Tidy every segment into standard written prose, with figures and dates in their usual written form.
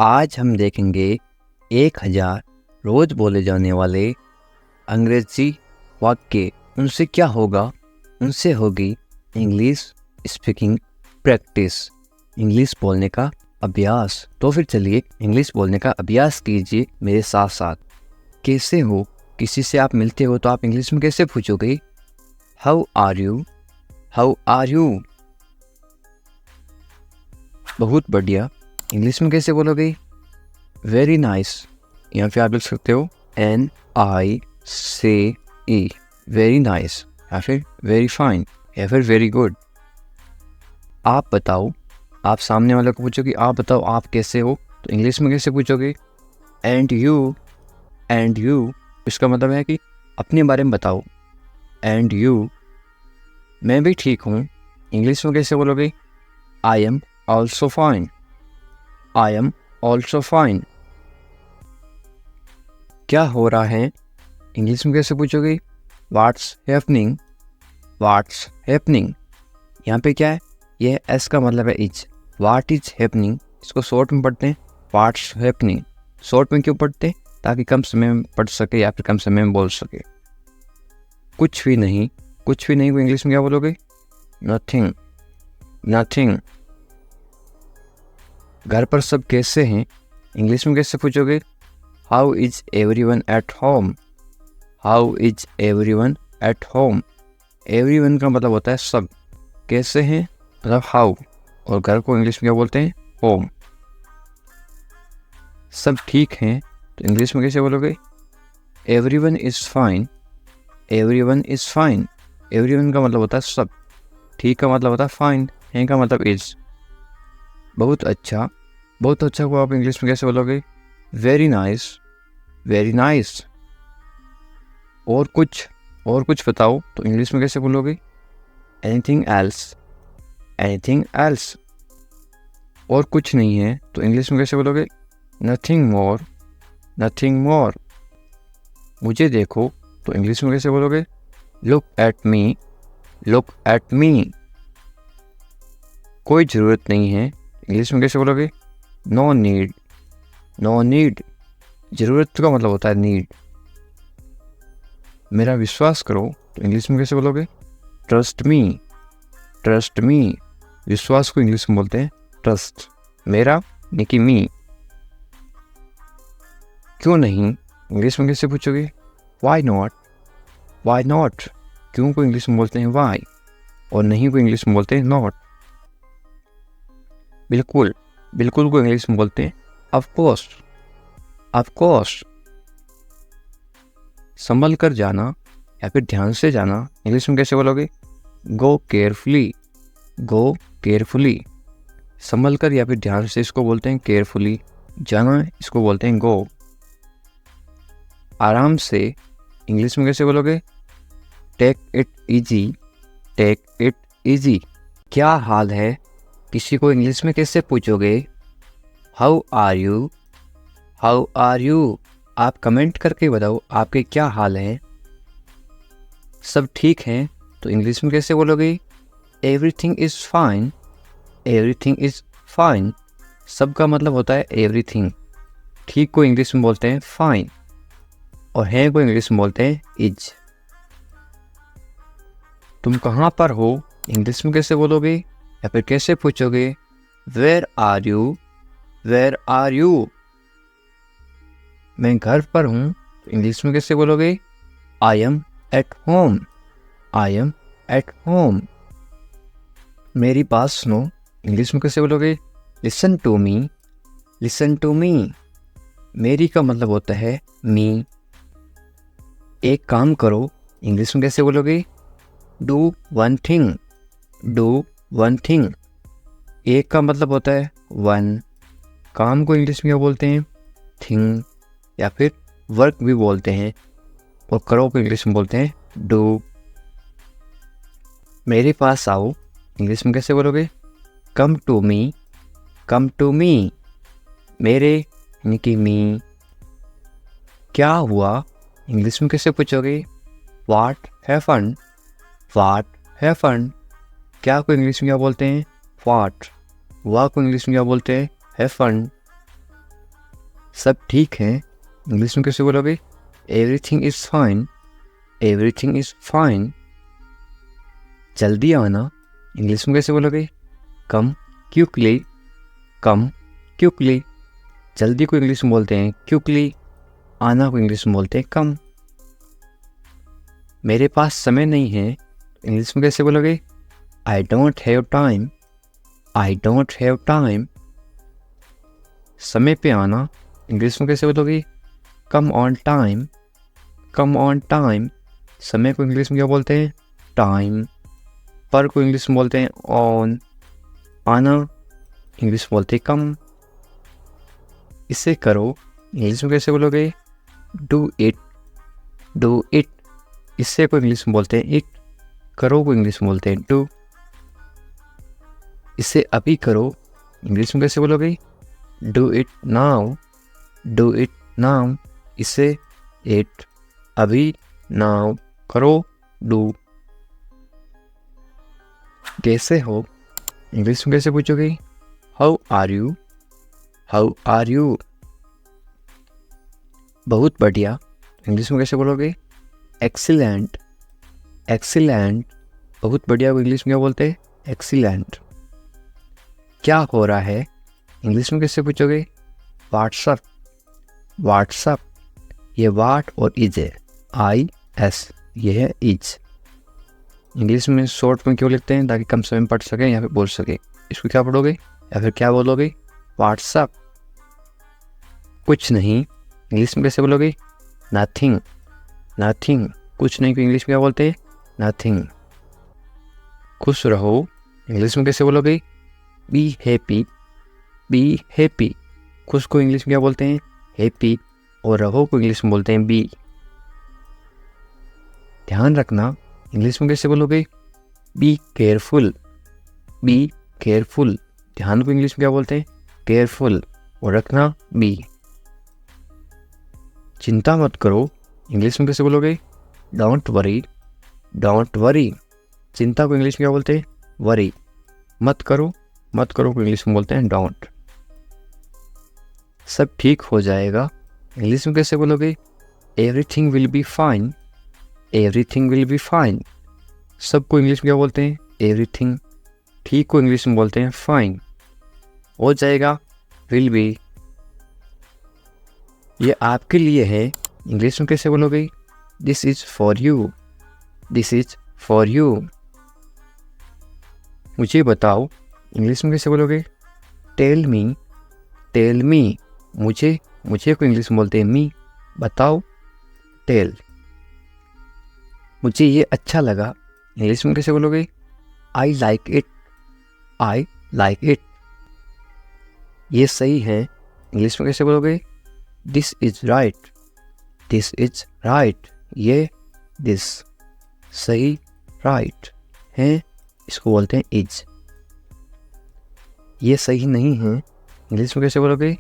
आज हम देखेंगे 1000 रोज बोले जाने वाले अंग्रेजी वाक्य। उनसे क्या होगा? उनसे होगी इंग्लिश स्पीकिंग प्रैक्टिस, इंग्लिश बोलने का अभ्यास। तो फिर चलिए इंग्लिश बोलने का अभ्यास कीजिए मेरे साथ साथ। कैसे हो? किसी से आप मिलते हो तो आप इंग्लिश में कैसे पूछोगे? How are you? How are you? बहुत बढ़िया। इंग्लिश में कैसे बोलोगे? Very nice. यहाँ पे आप लिख सकते हो NICE, वेरी नाइस, या फिर वेरी फाइन, या फिर वेरी गुड। आप बताओ, आप सामने वाले को पूछोगे आप बताओ आप कैसे हो, तो इंग्लिश में कैसे पूछोगे? And you. एंड यू इसका मतलब है कि अपने बारे में बताओ। एंड यू, मैं भी ठीक हूँ, इंग्लिश में कैसे बोलोगे? I am also fine. I am also fine. क्या हो रहा है? इंग्लिश में कैसे पूछोगे? What's happening. What's happening. यहाँ पे क्या है? यह एस का मतलब है इज। व्हाट इज हैपनिंग, इसको शॉर्ट में पढ़ते हैं व्हाट्स हैपनिंग। शॉर्ट में क्यों पढ़ते हैं? ताकि कम समय में पढ़ सके या फिर कम समय में बोल सके। कुछ भी नहीं। कुछ भी नहीं को इंग्लिश में क्या बोलोगे? नथिंग। नथिंग। घर पर सब कैसे हैं, इंग्लिश में कैसे पूछोगे? How is everyone at home. How is everyone at home. Everyone का मतलब होता है सब। कैसे हैं मतलब हाउ, और घर को इंग्लिश में क्या बोलते हैं? होम। सब ठीक हैं तो इंग्लिश में कैसे बोलोगे? Everyone is fine. Everyone is fine. Everyone का मतलब होता है सब। ठीक का मतलब होता है फाइन। है का मतलब इज। बहुत अच्छा। बहुत अच्छा को आप इंग्लिश में कैसे बोलोगे? Very nice. Very nice. और कुछ बताओ तो इंग्लिश में कैसे बोलोगे? Anything else. Anything else. और कुछ नहीं है तो इंग्लिश में कैसे बोलोगे? Nothing more. Nothing more. मुझे देखो तो इंग्लिश में कैसे बोलोगे? Look at me. Look at me. कोई ज़रूरत नहीं है, इंग्लिश में कैसे बोलोगे? No need. No need. ज़रूरत का मतलब होता है नीड। मेरा विश्वास करो तो इंग्लिश में कैसे बोलोगे? Trust me. Trust me. विश्वास को इंग्लिश में बोलते हैं ट्रस्ट। मेरा यानी कि मी। क्यों नहीं, इंग्लिश में कैसे पूछोगे? Why not. Why not. क्यों को इंग्लिश में बोलते हैं वाई, और नहीं को इंग्लिश में बोलते हैं नॉट। बिल्कुल। बिल्कुल को इंग्लिश में बोलते हैं ऑफ कोर्स। Of course. संभल कर जाना या फिर ध्यान से जाना, इंग्लिश में कैसे बोलोगे? गो केयरफुली। गो केयरफुली। संभल कर या फिर ध्यान से इसको बोलते हैं केयरफुली। जाना इसको बोलते हैं गो। आराम से, इंग्लिश में कैसे बोलोगे? Take it easy. Take it easy. क्या हाल है, किसी को इंग्लिश में कैसे पूछोगे? How are you. How are you. आप कमेंट करके बताओ आपके क्या हाल है। सब ठीक हैं तो इंग्लिश में कैसे बोलोगे? Everything is fine. Everything is fine. सब का मतलब होता है एवरीथिंग। ठीक को इंग्लिश में बोलते हैं फाइन, और है को इंग्लिश में बोलते हैं इज। तुम कहाँ पर हो, इंग्लिश में कैसे बोलोगे या फिर कैसे पूछोगे? Where are you. Where are you. मैं घर पर हूँ तो इंग्लिश में कैसे बोलोगे? I am at home. I am at home. मेरी बात सुनो, इंग्लिश में कैसे बोलोगे? Listen to me. Listen to me. मेरी का मतलब होता है मी। एक काम करो, इंग्लिश में कैसे बोलोगे? Do one thing. Do one thing. एक का मतलब होता है वन। काम को इंग्लिश में क्या बोलते हैं? थिंग, या फिर वर्क भी बोलते हैं, और करो को इंग्लिश में बोलते हैं डू। मेरे पास आओ, इंग्लिश में कैसे बोलोगे? Come to me. Come to me. मेरे यानी कि मी। क्या हुआ, इंग्लिश में कैसे पूछोगे? What happened. What happened. क्या को इंग्लिश में क्या बोलते हैं? व्हाट। हुआ को इंग्लिश में क्या बोलते हैं? हैपेंड। सब ठीक है इंग्लिश में कैसे बोलोगे? Everything is fine, everything is fine. जल्दी आना इंग्लिश में कैसे बोलोगे? कम क्विकली, कम क्विकली। जल्दी को इंग्लिश में बोलते हैं क्विकली, आना को इंग्लिश में बोलते हैं कम। मेरे पास समय नहीं है इंग्लिश में कैसे बोलोगे? I don't have time, I don't have time. समय पे आना इंग्लिश में कैसे बोलोगे? Come on time, come on time. समय को इंग्लिश में क्या बोलते हैं? टाइम। पर को इंग्लिश में बोलते हैं ऑन। आना इंग्लिश में बोलते हैं कम। इसे करो इंग्लिश में कैसे बोलोगे? Do it, do it. इससे को इंग्लिश में बोलते हैं इट, करो को इंग्लिश में बोलते हैं डू। इसे अभी करो इंग्लिश में कैसे बोलोगे? Do it now, do it now. इसे इट, अभी, नाउ, करो, डू। कैसे हो इंग्लिश में कैसे पूछोगे? How are you, how are you. बहुत बढ़िया इंग्लिश में कैसे बोलोगे? Excellent, excellent. बहुत बढ़िया को इंग्लिश में क्या बोलते हैं? एक्सीलेंट। क्या हो रहा है इंग्लिश में कैसे पूछोगे? What's up, what's up. ये वाट और इज है, आई एस, ये है इज। इंग्लिश में शॉर्ट में क्यों लिखते हैं? ताकि कम समय में पढ़ सकें या फिर बोल सके। इसको क्या पढ़ोगे या फिर क्या बोलोगे? व्हाट्सअप। कुछ नहीं इंग्लिश में कैसे बोलोगे? Nothing, nothing. कुछ नहीं को इंग्लिश में क्या बोलते हैं? नथिंग। खुश रहो इंग्लिश में कैसे बोलोगे? Be happy, be happy. खुश को इंग्लिश में क्या बोलते हैं? हैप्पी। और रहो को इंग्लिश में बोलते हैं बी। ध्यान रखना इंग्लिश में कैसे बोलोगे? Be careful, be careful. ध्यान को इंग्लिश में क्या बोलते हैं? केयरफुल। और रखना बी। चिंता मत करो इंग्लिश में कैसे बोलोगे? Don't worry, don't worry. चिंता को इंग्लिश में क्या बोलते हैं? वरी। मत करो, मत करो को इंग्लिश में बोलते हैं डोंट। सब ठीक हो जाएगा इंग्लिश में कैसे बोलोगे? Everything will be fine, everything will be fine. सबको इंग्लिश में क्या बोलते हैं? एवरीथिंग। ठीक को इंग्लिश में बोलते हैं फाइन। हो जाएगा विल बी। ये आपके लिए है इंग्लिश में कैसे बोलोगे? This is for you, this is for you. मुझे बताओ इंग्लिश में कैसे बोलोगे? Tell me, tell me. मुझे, मुझे को इंग्लिश में बोलते हैं मी। बताओ, टेल। मुझे ये अच्छा लगा इंग्लिश में कैसे बोलोगे? I like it, I like it. ये सही है इंग्लिश में कैसे बोलोगे? This is right, this is right. ये दिस, सही, राइट है, इसको बोलते हैं इज। ये सही नहीं है इंग्लिश में कैसे बोलोगे?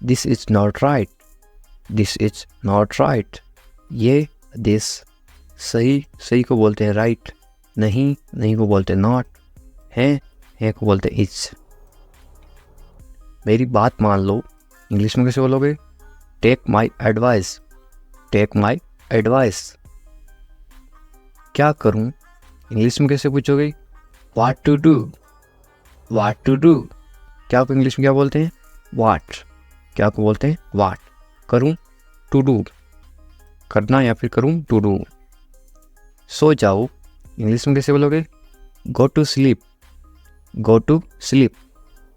This is not right, this is not right. ये दिस, सही, सही को बोलते हैं राइट, नहीं, नहीं को बोलते हैं नॉट, है को बोलते हैं इज। मेरी बात मान लो इंग्लिश में कैसे बोलोगे? Take my advice, take my advice. क्या करूं इंग्लिश में कैसे पूछोगे? What to do, what to do. क्या को इंग्लिश में क्या बोलते हैं? व्हाट। क्या को बोलते हैं? व्हाट। करूं, टू डू, करना या फिर करूं, टू डू। सो जाओ इंग्लिश में कैसे बोलोगे? Go to sleep, go to sleep.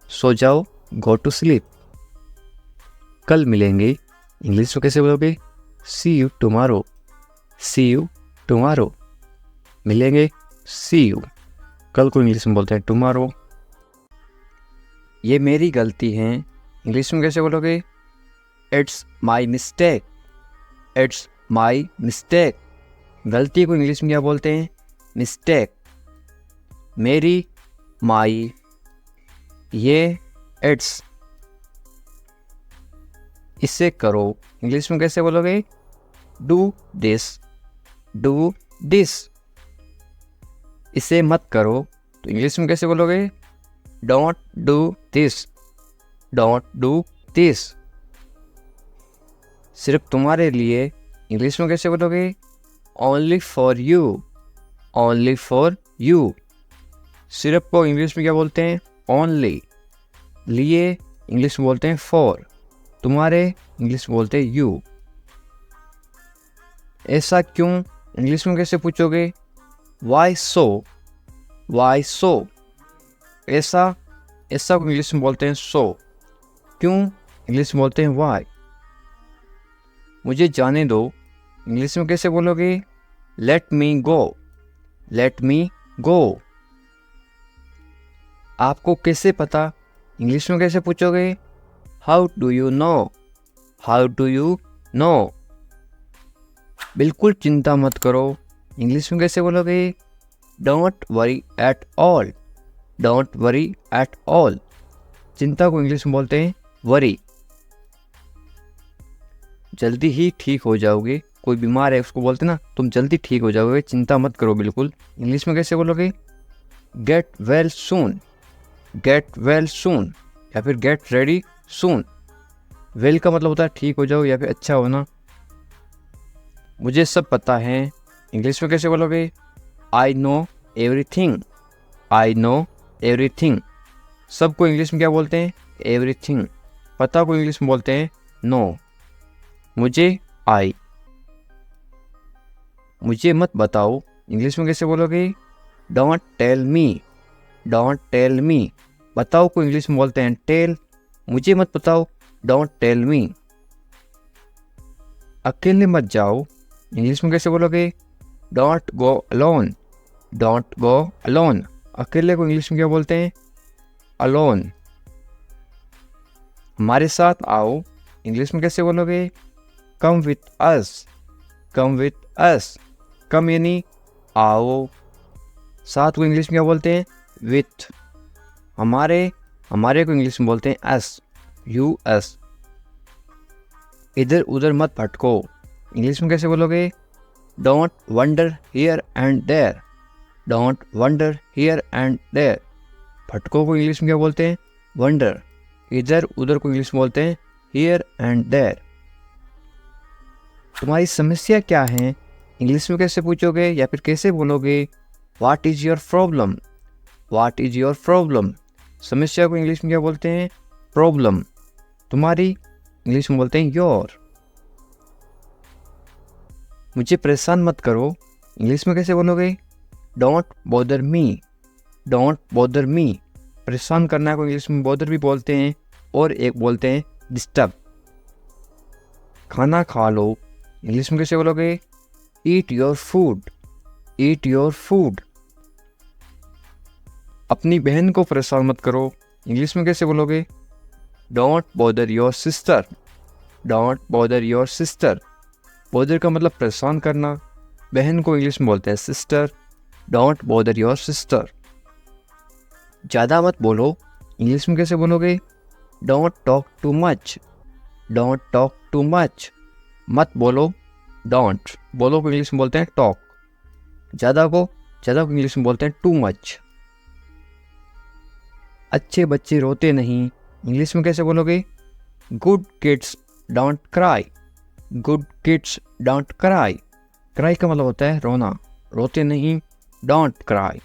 सो जाओ, गो टू स्लीप। कल मिलेंगे इंग्लिश में कैसे बोलोगे? See you tomorrow, see you tomorrow. मिलेंगे, सी यू। कल को इंग्लिश में बोलते हैं टुमारो। ये मेरी गलती है इंग्लिश में कैसे बोलोगे? It's my mistake, it's my mistake. गलती को इंग्लिश में क्या बोलते हैं? मिस्टेक। मेरी, माई, ये इट्स। इसे करो इंग्लिश में कैसे बोलोगे? Do this, do this. इसे मत करो तो इंग्लिश में कैसे बोलोगे? Don't do this, don't do this. सिर्फ तुम्हारे लिए इंग्लिश में कैसे बोलोगे? Only for you, only for you. सिर्फ को इंग्लिश में क्या बोलते हैं? ओनली। लिए इंग्लिश में बोलते हैं फॉर। तुम्हारे इंग्लिश में बोलते हैं यू। ऐसा क्यों इंग्लिश में कैसे पूछोगे? वाई सो, वाई सो। ऐसा, ऐसा को इंग्लिश में बोलते हैं सो। क्यों इंग्लिश में बोलते हैं वाई। मुझे जाने दो इंग्लिश में कैसे बोलोगे? लेट मी गो, लेट मी गो। आपको कैसे पता इंग्लिश में कैसे पूछोगे? How do you no, how do you no. बिल्कुल चिंता मत करो इंग्लिश में कैसे बोलोगे? Don't worry at all, don't worry at all. चिंता को इंग्लिश में बोलते हैं वरी। जल्दी ही ठीक हो जाओगे। कोई बीमार है उसको बोलते ना तुम जल्दी ठीक हो जाओगे, चिंता मत करो बिल्कुल। इंग्लिश में कैसे बोलोगे? Get well soon, get well soon, या फिर गेट रेडी सून। वेल का मतलब होता है ठीक हो जाओ या फिर अच्छा होना। मुझे सब पता है इंग्लिश में कैसे बोलोगे? I know everything, I know everything. सबको इंग्लिश में क्या बोलते हैं? एवरीथिंग। पता को इंग्लिश में बोलते हैं नो। मुझे आई। मुझे मत बताओ इंग्लिश में कैसे बोलोगे? Don't tell me, don't tell me. बताओ को इंग्लिश में बोलते हैं टेल। मुझे मत बताओ, डोंट टेल मी। अकेले मत जाओ इंग्लिश में कैसे बोलोगे? Don't go alone, don't go alone. अकेले को इंग्लिश में क्या बोलते हैं? अलोन। हमारे साथ आओ इंग्लिश में कैसे बोलोगे? Come with us, come with us. कम यानी आओ। साथ को इंग्लिश में क्या बोलते हैं? विथ। हमारे, हमारे को इंग्लिश में बोलते हैं अस, यू अस। इधर उधर मत भटको इंग्लिश में कैसे बोलोगे? Don't wonder here and there, don't wonder here and there. भटको को इंग्लिश में क्या बोलते हैं? वंडर। इधर उधर को इंग्लिश में बोलते हैं हियर एंड देयर। तुम्हारी समस्या क्या है इंग्लिश में कैसे पूछोगे या फिर कैसे बोलोगे? What is your problem, what is your problem. समस्या को इंग्लिश में क्या बोलते हैं? प्रॉब्लम। तुम्हारी इंग्लिश में बोलते हैं योर। मुझे परेशान मत करो इंग्लिश में कैसे बोलोगे? Don't bother me, don't bother me. परेशान करना को इंग्लिश में बॉदर भी बोलते हैं और एक बोलते हैं डिस्टर्ब। खाना खा लो इंग्लिश में कैसे बोलोगे? Eat your food, eat your food. अपनी बहन को परेशान मत करो इंग्लिश में कैसे बोलोगे? Don't bother your sister, don't bother your sister. Bother का मतलब परेशान करना। बहन को इंग्लिश में बोलते हैं sister. Don't bother your sister. ज़्यादा मत बोलो इंग्लिश में कैसे बोलोगे? Don't talk too much, don't talk too much. मत बोलो डोंट। बोलो को इंग्लिश में बोलते हैं टॉक। ज़्यादा को इंग्लिश में बोलते हैं टू मच। अच्छे बच्चे रोते नहीं इंग्लिश में कैसे बोलोगे? Good kids don't cry, good kids don't cry. Cry का मतलब होता है रोना। रोते नहीं, डोंट क्राई।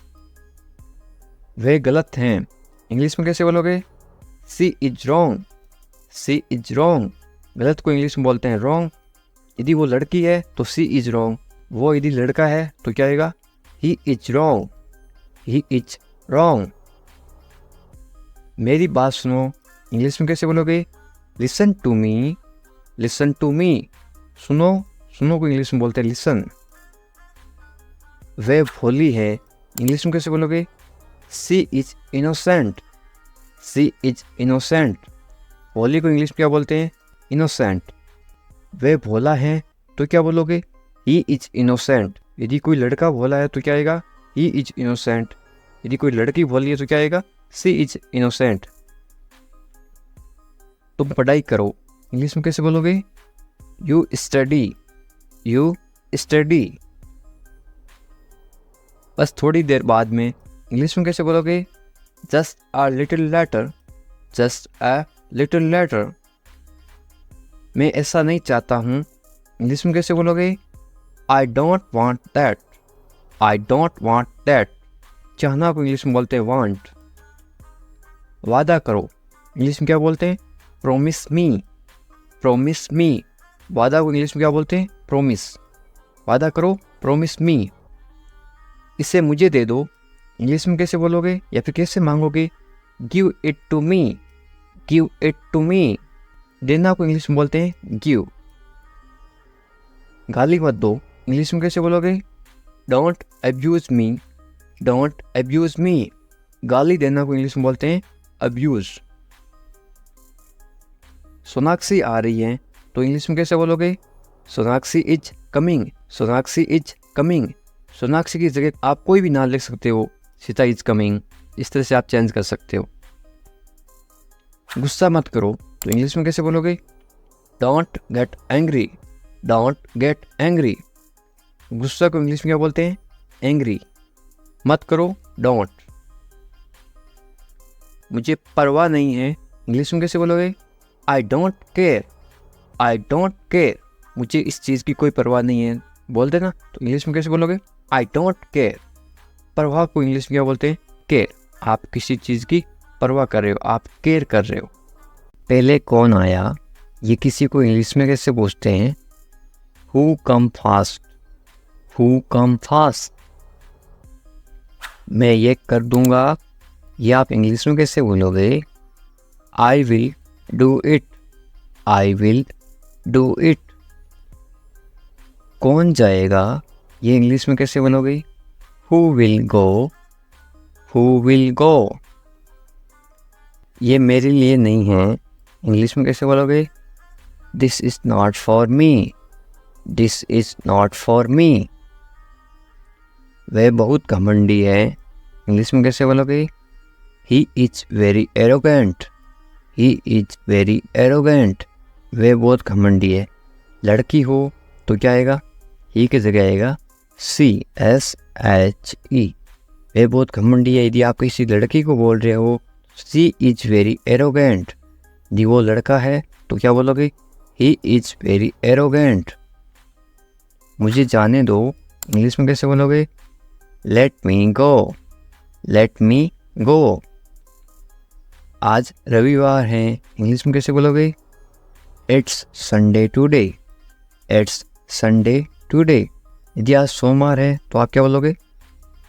वे गलत हैं इंग्लिश में कैसे बोलोगे? She is wrong, she is wrong. गलत को इंग्लिश में बोलते हैं रॉन्ग। यदि वो लड़की है तो सी इज रॉन्ग। वो यदि लड़का है तो क्या आएगा? He is wrong, he is wrong. मेरी बात सुनो इंग्लिश में कैसे बोलोगे? Listen to me, listen to me. सुनो, सुनो को इंग्लिश में बोलते हैं लिसन। वे भोली है इंग्लिश में कैसे बोलोगे? She is innocent, she is innocent. भोली को इंग्लिश में क्या बोलते हैं? इनोसेंट। वे भोला है तो क्या बोलोगे? He is innocent. यदि कोई लड़का भोला है तो क्या आएगा? He is innocent. यदि कोई लड़की भोली है तो क्या आएगा? सी इज इनोसेंट। तुम पढ़ाई करो इंग्लिश में कैसे बोलोगे? You study, you study. बस थोड़ी देर बाद में इंग्लिश में कैसे बोलोगे? Just a little letter, just a little letter. मैं ऐसा नहीं चाहता हूँ, इंग्लिश में कैसे बोलोगे? I don't want that. I don't want that. चाहना को इंग्लिश में बोलते हैं वांट। वादा करो, इंग्लिश में क्या बोलते हैं? प्रोमिस मी। प्रोमिस मी। वादा को इंग्लिश में क्या बोलते हैं? प्रोमिस। वादा करो, प्रोमिस मी। इसे मुझे दे दो, इंग्लिश में कैसे बोलोगे या फिर कैसे मांगोगे? Give it to me. Give it to me. देना को इंग्लिश में बोलते हैं गिव। गाली मत दो, इंग्लिश में कैसे बोलोगे? Don't abuse me. Don't abuse me. गाली देना को इंग्लिश में बोलते हैं अब्यूज। सोनाक्षी आ रही है तो इंग्लिश में कैसे बोलोगे? Sonakshi is coming. Sonakshi is coming. Sonakshi की जगह आप कोई भी नाम लिख सकते हो, सीता इज कमिंग, इस तरह से आप चेंज कर सकते हो। गुस्सा मत करो तो इंग्लिश में कैसे बोलोगे? Don't get angry. Don't get angry. गुस्सा को इंग्लिश में क्या बोलते हैं? एंग्री। मत करो, डोंट। मुझे परवाह नहीं है, इंग्लिश में कैसे बोलोगे? I don't care. I don't care. मुझे इस चीज़ की कोई परवाह नहीं है, बोल देना, तो इंग्लिश में कैसे बोलोगे? I don't care. परवाह को इंग्लिश में क्या बोलते हैं? केयर। आप किसी चीज़ की परवाह कर रहे हो, आप केयर कर रहे हो। पहले कौन आया, ये किसी को इंग्लिश में कैसे पूछते हैं? Who come fast. Who come fast. मैं ये कर दूंगा, ये आप इंग्लिश में कैसे बोलोगे? I will do it. I will do it. कौन जाएगा, ये इंग्लिश में कैसे बोलोगे? Who will go. Who will go. ये मेरे लिए नहीं है, इंग्लिश में कैसे बोलोगे? This is not for me. This is not for me. वह बहुत घमंडी है, इंग्लिश में कैसे बोलोगे? He is very arrogant. He is very arrogant. वह बहुत घमंडी है। लड़की हो तो क्या आएगा? ही की जगह आएगा CSHE। वह बहुत घमंडी है। यदि आप किसी लड़की को बोल रहे हो शी इज वेरी एरोगेंट, यदि वो लड़का है तो क्या बोलोगे? He is very arrogant. मुझे जाने दो, इंग्लिश में कैसे बोलोगे? लेट मी गो। लेट मी गो। आज रविवार है, इंग्लिश में कैसे बोलोगे? It's Sunday today. It's Sunday today. यदि आज सोमवार है तो आप क्या बोलोगे?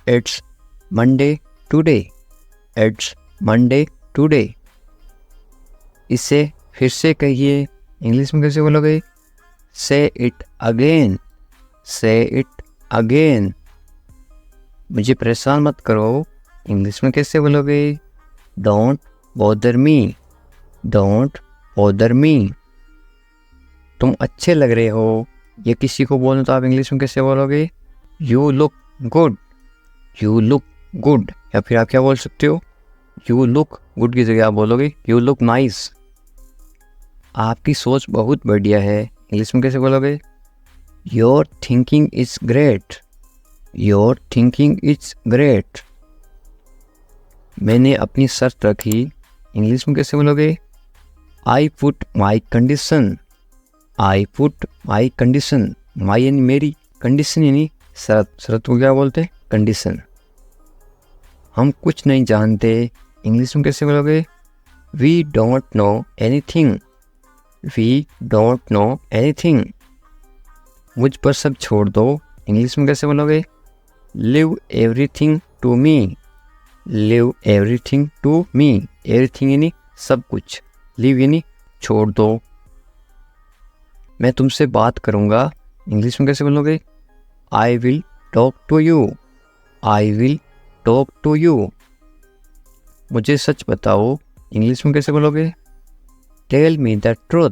It's Monday today. It's Monday today. इसे फिर से कहिए, इंग्लिश में कैसे बोलोगे? से इट अगेन। से इट अगेन। मुझे परेशान मत करो, इंग्लिश में कैसे बोलोगे? Don't bother me. Don't bother me. तुम अच्छे लग रहे हो, ये किसी को बोलना तो आप इंग्लिश में कैसे बोलोगे? You look good. You look good. या फिर आप क्या बोल सकते हो? यू लुक गुड की जगह आप बोलोगे यू लुक नाइस। आपकी सोच बहुत बढ़िया है, इंग्लिश में कैसे बोलोगे? Your thinking is great. Your thinking is great. मैंने अपनी शर्त रखी, इंग्लिश में कैसे बोलोगे? I put my condition. I put my condition. My यानी मेरी, कंडीशन यानी शर्त। शर्त को क्या बोलते हैं? कंडीशन। हम कुछ नहीं जानते, इंग्लिश में कैसे बोलोगे? We don't know anything. We don't know anything. मुझ पर सब छोड़ दो, इंग्लिश में कैसे बोलोगे? Leave everything to me. Leave everything to me. Everything यानी सब कुछ, लिव यानी छोड़ दो। मैं तुमसे बात करूँगा, इंग्लिश में कैसे बोलोगे? I will talk to you. I will talk to you. मुझे सच बताओ, इंग्लिश में कैसे बोलोगे? Tell me the truth.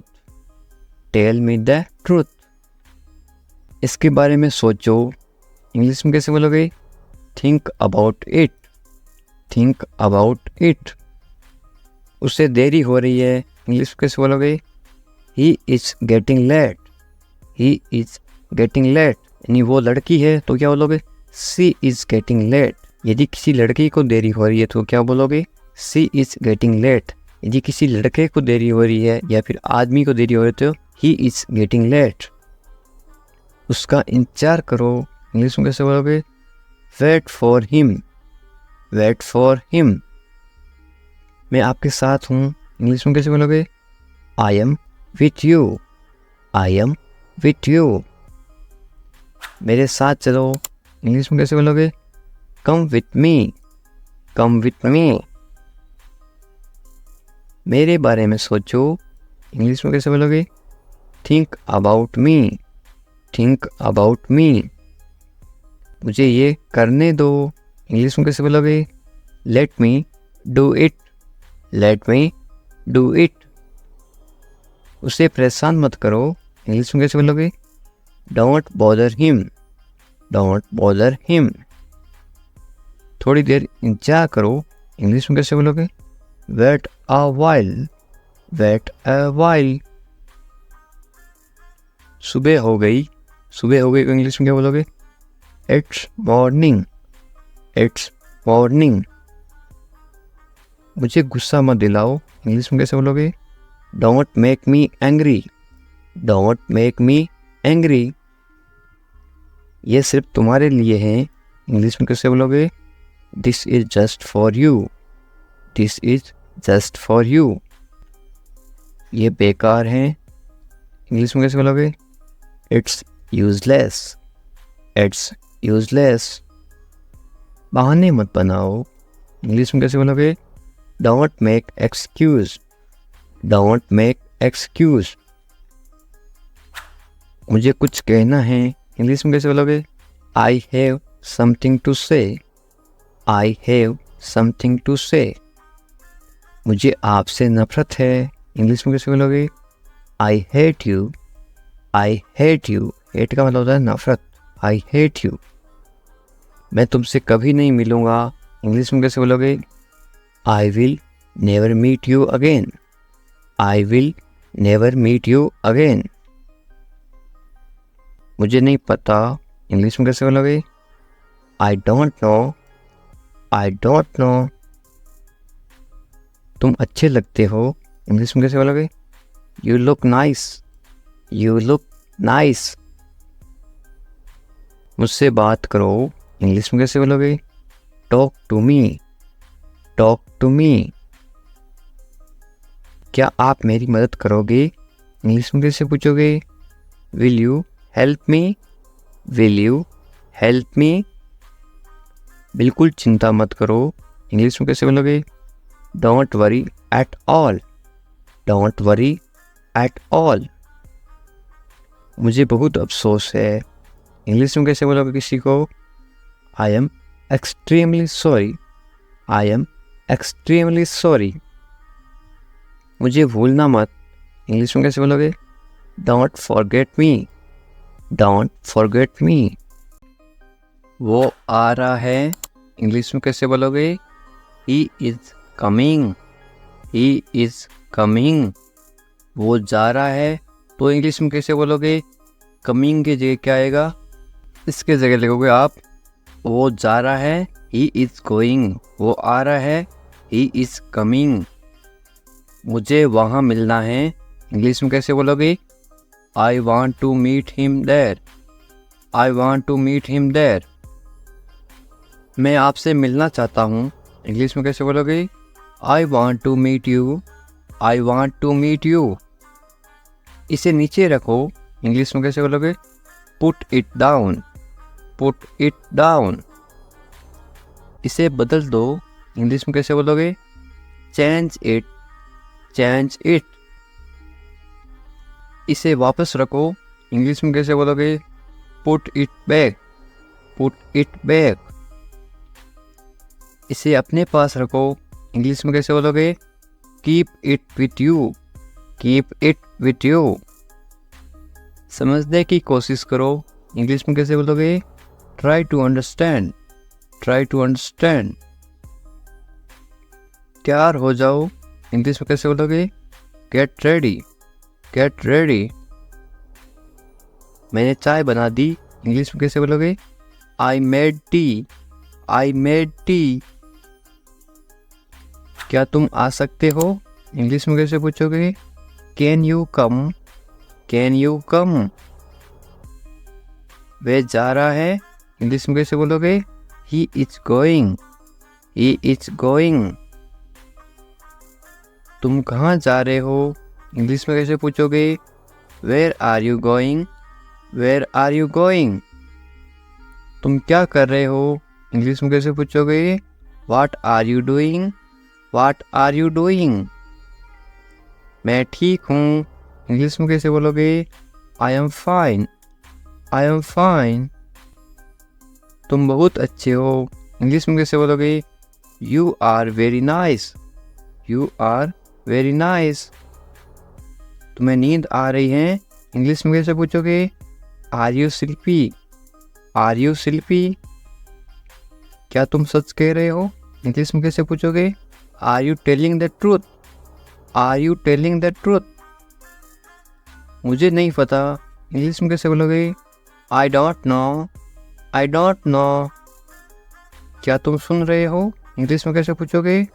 Tell me the truth. इसके बारे में सोचो, इंग्लिश में कैसे बोलोगे? Think about it. Think about it. उसे देरी हो रही है, इंग्लिश में कैसे बोलोगे? He is getting late. He is getting late. यानी वो लड़की है तो क्या बोलोगे? She is getting late. यदि किसी लड़की को देरी हो रही है तो क्या बोलोगे? She is getting late. यदि किसी लड़के को देरी हो रही है या फिर आदमी को देरी हो रही है तो ही इज़ गेटिंग लेट। उसका इंतजार करो, इंग्लिश में कैसे बोलोगे? Wait for him, wait for him. मैं आपके साथ हूँ, इंग्लिश में कैसे बोलोगे? I am with you, I am with you. मेरे साथ चलो, इंग्लिश में कैसे बोलोगे? Come with me, come with me. मेरे बारे में सोचो, इंग्लिश में कैसे बोलोगे? Think about me, think about me. मुझे ये करने दो, इंग्लिश में कैसे बोलोगे? Let me do it, let me do it. उसे परेशान मत करो, इंग्लिश में कैसे बोलोगे? Don't bother him, don't bother him. थोड़ी देर इंतजार करो, इंग्लिश में कैसे बोलोगे? Wait a while, wait a while. सुबह हो गई, सुबह हो गई को इंग्लिश में क्या बोलोगे? It's morning, it's morning. मुझे गुस्सा मत दिलाओ, इंग्लिश में कैसे बोलोगे? Don't make me angry, don't make me angry. ये सिर्फ तुम्हारे लिए है, इंग्लिश में कैसे बोलोगे? This is just for you, this is just for you. ये बेकार है, इंग्लिश में कैसे बोलोगे? It's useless, it's useless. बहाने मत बनाओ, इंग्लिश में कैसे बोलोगे? Don't make excuse, don't make excuse. मुझे कुछ कहना है, इंग्लिश में कैसे बोलोगे? आई हैव समथिंग टू से, आई हैव समथिंग टू से। मुझे आपसे नफरत है, इंग्लिश में कैसे बोलोगे? I hate you, I hate you. Hate का मतलब होता है नफरत, आई हेट यू। मैं तुमसे कभी नहीं मिलूँगा, इंग्लिश में कैसे बोलोगे? I will never meet you again, I will never meet you again. मुझे नहीं पता, इंग्लिश में कैसे बोलोगे? I don't know, I don't know. तुम अच्छे लगते हो, इंग्लिश में कैसे बोलोगे? You look nice, you look nice. मुझसे बात करो, इंग्लिश में कैसे बोलोगे? Talk to me, talk to me. क्या आप मेरी मदद करोगे, इंग्लिश में कैसे पूछोगे? Will you help me, will you help मी। बिल्कुल चिंता मत करो, इंग्लिश में कैसे बोलोगे? Don't worry at all, don't worry at all. मुझे बहुत अफसोस है, इंग्लिश में कैसे बोलोगे किसी को? I am extremely sorry, I am extremely sorry. मुझे भूलना मत, इंग्लिश में कैसे बोलोगे? Don't forget me, don't forget me. वो आ रहा है, इंग्लिश में कैसे बोलोगे? He is coming, he is coming. वो जा रहा है, तो इंग्लिश में कैसे बोलोगे? कमिंग की जगह क्या आएगा? इसके जगह लिखोगे आप वो जा रहा है, ही इज़ गोइंग। वो आ रहा है, ही इज़ कमिंग। मुझे वहाँ मिलना है, इंग्लिश में कैसे बोलोगे? I want to meet him there, I want to meet him there. मैं आपसे मिलना चाहता हूँ, इंग्लिश में कैसे बोलोगे? I want to meet you, I want to meet you. इसे नीचे रखो, इंग्लिश में कैसे बोलोगे? Put it down, put it down. इसे बदल दो, इंग्लिश में कैसे बोलोगे? Change it, change it. इसे वापस रखो, इंग्लिश में कैसे बोलोगे? Put it back, put it back. इसे अपने पास रखो, इंग्लिश में कैसे बोलोगे? Keep it with you, keep it with you. समझने की कोशिश करो, इंग्लिश में कैसे बोलोगे? Try to understand, try to understand. तैयार हो जाओ, इंग्लिश में कैसे बोलोगे? Get ready, get ready. मैंने चाय बना दी, इंग्लिश में कैसे बोलोगे? I made tea, I made tea. क्या तुम आ सकते हो, इंग्लिश में कैसे पूछोगे? Can you come, can you come. वह जा रहा है, इंग्लिश में कैसे बोलोगे? He is going, he is going. तुम कहाँ जा रहे हो, इंग्लिश में कैसे पूछोगे? Where are you going, where are you going. तुम क्या कर रहे हो, इंग्लिश में कैसे पूछोगे? What are you doing, what are you doing. मैं ठीक हूँ, इंग्लिश में कैसे बोलोगे? I am fine, I am fine. तुम बहुत अच्छे हो, इंग्लिश में कैसे बोलोगे? You are very nice, you are very nice. तुम्हें नींद आ रही है, इंग्लिश में कैसे पूछोगे? Are you sleepy, are you sleepy. क्या तुम सच कह रहे हो, इंग्लिश में कैसे पूछोगे? Are you telling the truth, are you telling the truth. मुझे नहीं पता, इंग्लिश में कैसे बोलोगे? I don't know, I don't know. क्या तुम सुन रहे हो, इंग्लिश में कैसे पूछोगे?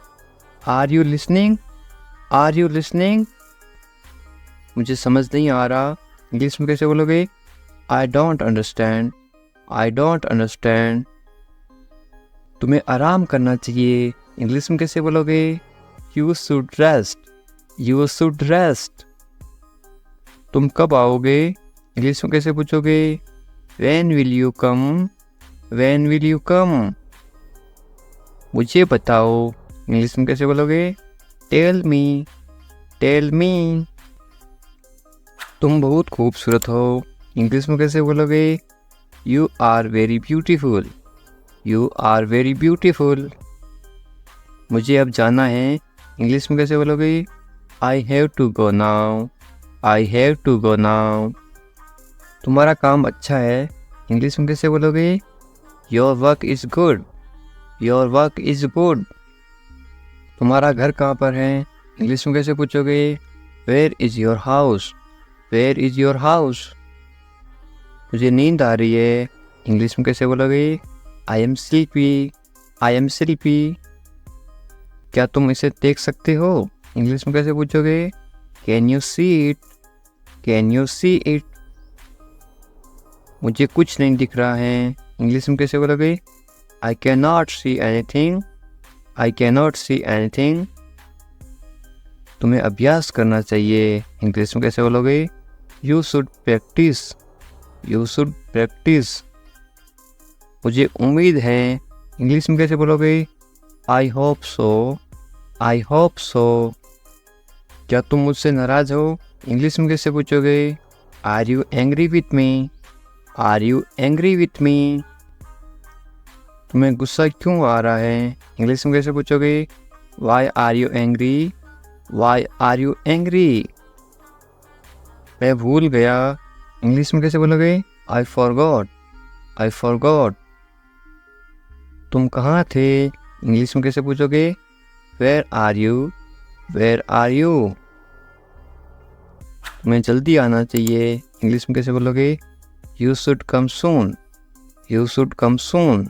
Are you listening, are you listening. मुझे समझ नहीं आ रहा, इंग्लिश में कैसे बोलोगे? I don't understand, I don't understand. तुम्हें आराम करना चाहिए, इंग्लिश में कैसे बोलोगे? You should rest, you should rest. तुम कब आओगे, इंग्लिश में कैसे पूछोगे? When will you come, when will you come. मुझे बताओ, इंग्लिश में कैसे बोलोगे? Tell me, tell me. तुम बहुत खूबसूरत हो, इंग्लिश में कैसे बोलोगे? You are very beautiful, you are very beautiful. मुझे अब जाना है, इंग्लिश में कैसे बोलोगे? I have to go now, I have to go now. तुम्हारा काम अच्छा है, इंग्लिश में कैसे बोलोगे? Your work is good, your work is good. तुम्हारा घर कहाँ पर है, इंग्लिश में कैसे पूछोगे? Where is your house, where is your house. मुझे नींद आ रही है, इंग्लिश में कैसे बोलोगे? I am sleepy, I am sleepy. क्या तुम इसे देख सकते हो, इंग्लिश में कैसे पूछोगे? Can you see it, can you see it. मुझे कुछ नहीं दिख रहा है, इंग्लिश में कैसे बोलोगे? I can not see anything, I can not see anything. तुम्हें अभ्यास करना चाहिए, इंग्लिश में कैसे बोलोगे? You should practice, you should practice. मुझे उम्मीद है, इंग्लिश में कैसे बोलोगे? I hope so, I hope so. क्या तुम मुझसे नाराज़ हो, इंग्लिश में कैसे पूछोगे? Are you angry with me, are you angry with me. तुम्हें गुस्सा क्यों आ रहा है, इंग्लिश में कैसे पूछोगे? Why are you angry, why are you angry. मैं भूल गया, इंग्लिश में कैसे बोलोगे? I forgot, I forgot. तुम कहाँ थे, इंग्लिश में कैसे पूछोगे? Where are you, where are you. तुम्हें जल्दी आना चाहिए, इंग्लिश में कैसे बोलोगे? You should come soon, you should come soon.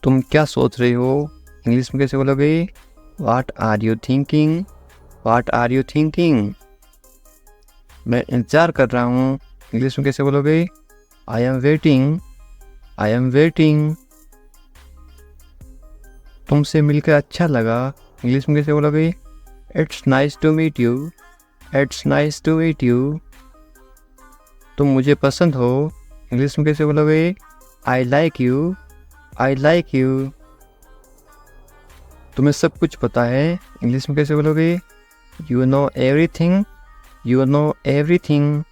तुम क्या सोच रहे हो, इंग्लिश में कैसे बोलोगे? What are you thinking, what are you thinking. मैं इंतज़ार कर रहा हूँ, इंग्लिश में कैसे बोलोगे? I am waiting, I am waiting. तुमसे मिलकर अच्छा लगा, इंग्लिश में कैसे बोलोगे? It's nice to meet you, it's nice to meet you. तुम मुझे पसंद हो, इंग्लिश में कैसे बोलोगे? I like you, I like you. तुम्हें सब कुछ पता है, इंग्लिश में कैसे बोलोगे? You know everything, you know everything.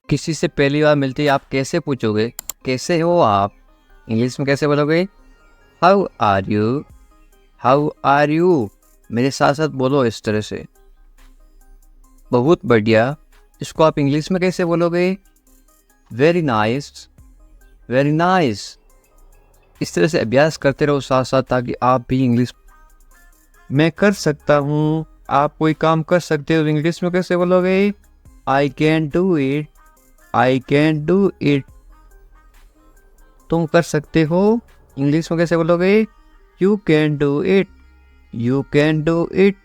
किसी से पहली बार मिलते ही आप कैसे पूछोगे? कैसे हो आप, इंग्लिश में कैसे बोलोगे? How are you, how are you. मेरे साथ साथ बोलो इस तरह से। बहुत बढ़िया। इसको आप इंग्लिश में कैसे बोलोगे? Very nice, very nice. इस तरह से अभ्यास करते रहो साथ साथ, ताकि आप भी इंग्लिश। मैं कर सकता हूँ, आप कोई काम कर सकते हो, इंग्लिश में कैसे बोलोगे? I can do it, I can do it. तुम कर सकते हो, इंग्लिश में कैसे बोलोगे? You can do it, you can do it.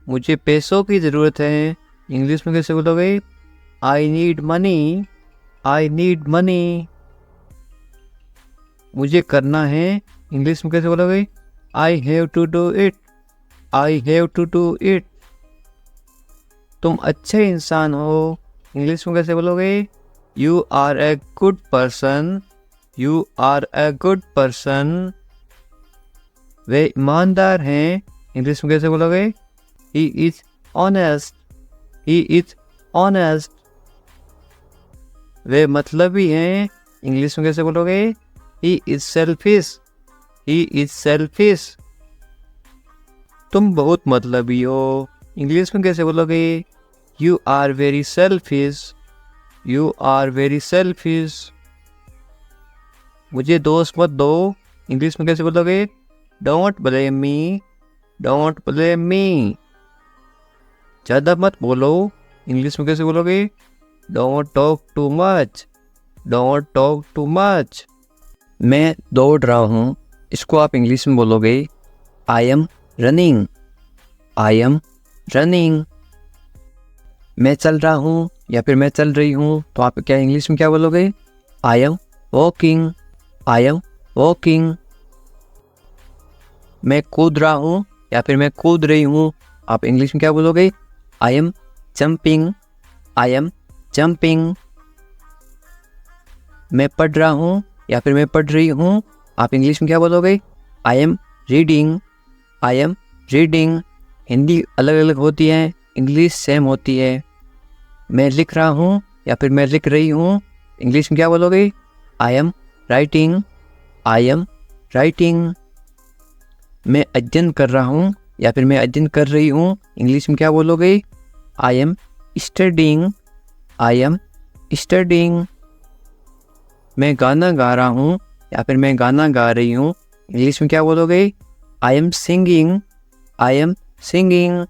मुझे पैसों की ज़रूरत है, इंग्लिश में कैसे बोलोगे? I need money, I need money. मुझे करना है, इंग्लिश में कैसे बोलोगे? I have to do it, I have to do it. तुम अच्छे इंसान हो, इंग्लिश में कैसे बोलोगे? You are a good person, you are a good person. वे ईमानदार हैं, इंग्लिश में कैसे बोलोगे? He is honest, he is honest. वे मतलबी हैं, इंग्लिश में कैसे बोलोगे? He is selfish, he is selfish. तुम बहुत मतलबी हो, इंग्लिश में कैसे बोलोगे? You are very selfish, you are very selfish. मुझे दोस्त मत दो, इंग्लिश में कैसे बोलोगे? Don't blame me, don't blame me. ज़्यादा मत बोलो, इंग्लिश में कैसे बोलोगे? Don't talk too much, don't talk too much. मैं दौड़ रहा हूँ, इसको आप इंग्लिश में बोलोगे? I am running, I am running. मैं चल रहा हूँ या फिर मैं चल रही हूँ, तो आप क्या इंग्लिश में क्या बोलोगे? I am walking, I am walking. मैं कूद रहा हूँ या फिर मैं कूद रही हूँ, आप इंग्लिश में क्या बोलोगे? I M jumping, I am jumping. मैं पढ़ रहा हूँ या फिर मैं पढ़ रही हूँ, आप इंग्लिश में क्या बोलोगे? I am reading, I am reading. Hindi अलग अलग होती है, इंग्लिश सेम होती है। मैं लिख रहा हूँ या फिर मैं लिख रही हूँ, इंग्लिश में क्या बोलोगे? I am writing, I am writing. मैं अध्ययन कर रहा हूँ या फिर मैं अध्ययन कर रही हूँ, इंग्लिश में क्या बोलोगे? I M studying, I am studying. मैं गाना गा रहा हूँ या फिर मैं गाना गा रही हूँ, इंग्लिश में क्या बोलोगे? I am singing, I am singing.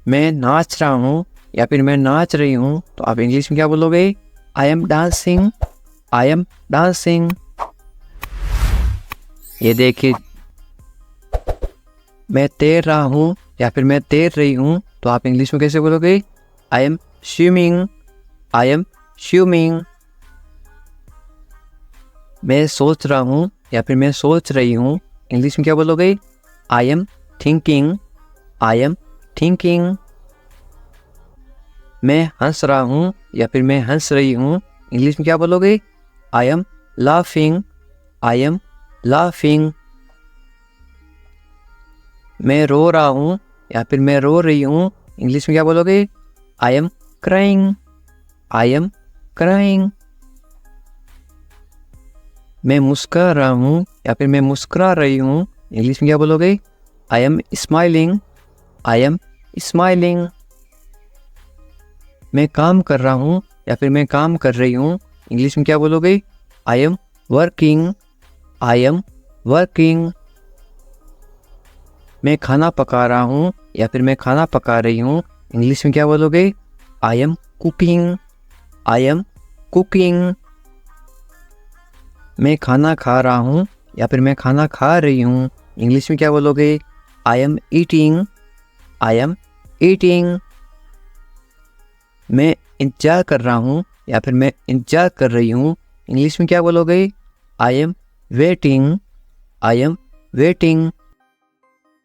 मैं नाच रहा हूँ या फिर मैं नाच रही हूँ, तो आप इंग्लिश में क्या बोलोगे? I M dancing, I am dancing. ये देखिए, मैं तैर रहा हूँ या फिर मैं तैर रही हूँ, तो आप इंग्लिश में कैसे बोलोगे? I M swimming, I am swimming. मैं सोच रहा हूँ या फिर मैं सोच रही हूँ, इंग्लिश में क्या बोलोगे? I am thinking, I am thinking. मैं हंस रहा हूँ या फिर मैं हंस रही हूँ, इंग्लिश में क्या बोलोगे? I am laughing, I am laughing. मैं रो रहा हूँ या फिर मैं रो रही हूँ, इंग्लिश में क्या बोलोगे? I am crying, I am crying. मैं मुस्कुरा रहा हूँ या फिर मैं मुस्कुरा रही हूँ, इंग्लिश में क्या बोलोगे? I am smiling, I am smiling. मैं काम कर रहा हूँ या फिर मैं काम कर रही हूँ, इंग्लिश में क्या बोलोगे? I am working, I am working. मैं खाना पका रहा हूँ या फिर मैं खाना पका रही हूँ, इंग्लिश में क्या बोलोगे? I am cooking, I am cooking. मैं खाना खा रहा हूँ या फिर मैं खाना खा रही हूँ, इंग्लिश में क्या बोलोगे? I am eating, I am eating. मैं इंतजार कर रहा हूँ या फिर मैं इंतजार कर रही हूँ, इंग्लिश में क्या बोलोगे? I am waiting, I am waiting.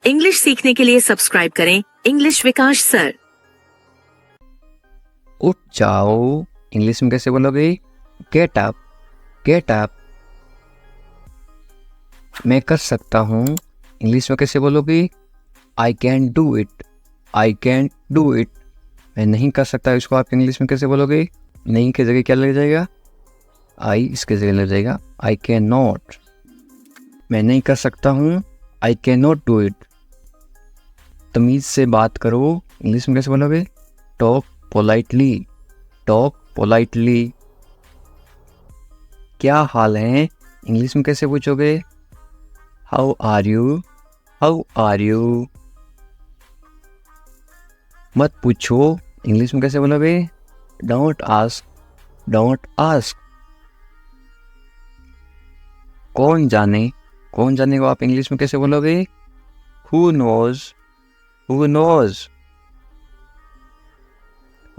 English सीखने के लिए सब्सक्राइब करें इंग्लिश विकास सर। उठ जाओ, इंग्लिश में कैसे बोलोगे? Get up, get up. मैं कर सकता हूँ, इंग्लिश में कैसे बोलोगे? I can do it, I can do it. मैं नहीं कर सकता, इसको आप इंग्लिश में कैसे बोलोगे? नहीं की जगह क्या लग जाएगा? आई इसके जगह लग जाएगा आई कैन नॉट। मैं नहीं कर सकता हूँ, I can not do it. तमीज़ से बात करो, इंग्लिश में कैसे बोलोगे? Talk politely, talk politely. क्या हाल है, इंग्लिश में कैसे पूछोगे? How are you, how are you. मत पूछो, इंग्लिश में कैसे बोलोगे? Don't ask, don't ask. कौन जाने, कौन जाने को आप इंग्लिश में कैसे बोलोगे? Who knows, Who knows?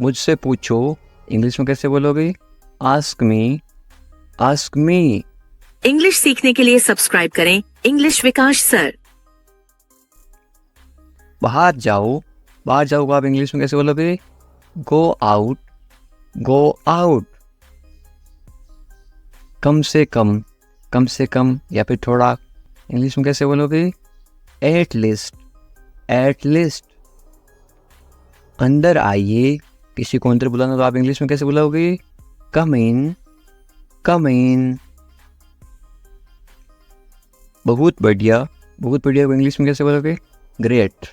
मुझसे पूछो, इंग्लिश में कैसे बोलोगे? Ask me, ask me. English सीखने के लिए सब्सक्राइब करें इंग्लिश विकास सर। बाहर जाओ को आप इंग्लिश में कैसे बोलोगे? Go out, go out. कम से कम या फिर थोड़ा, इंग्लिश में कैसे बोलोगे? At least. अंदर आइए, किसी को अंदर बुलाना तो आप इंग्लिश में कैसे बुलाओगे? Come in. बहुत बढ़िया को इंग्लिश में कैसे बोलोगे? Great.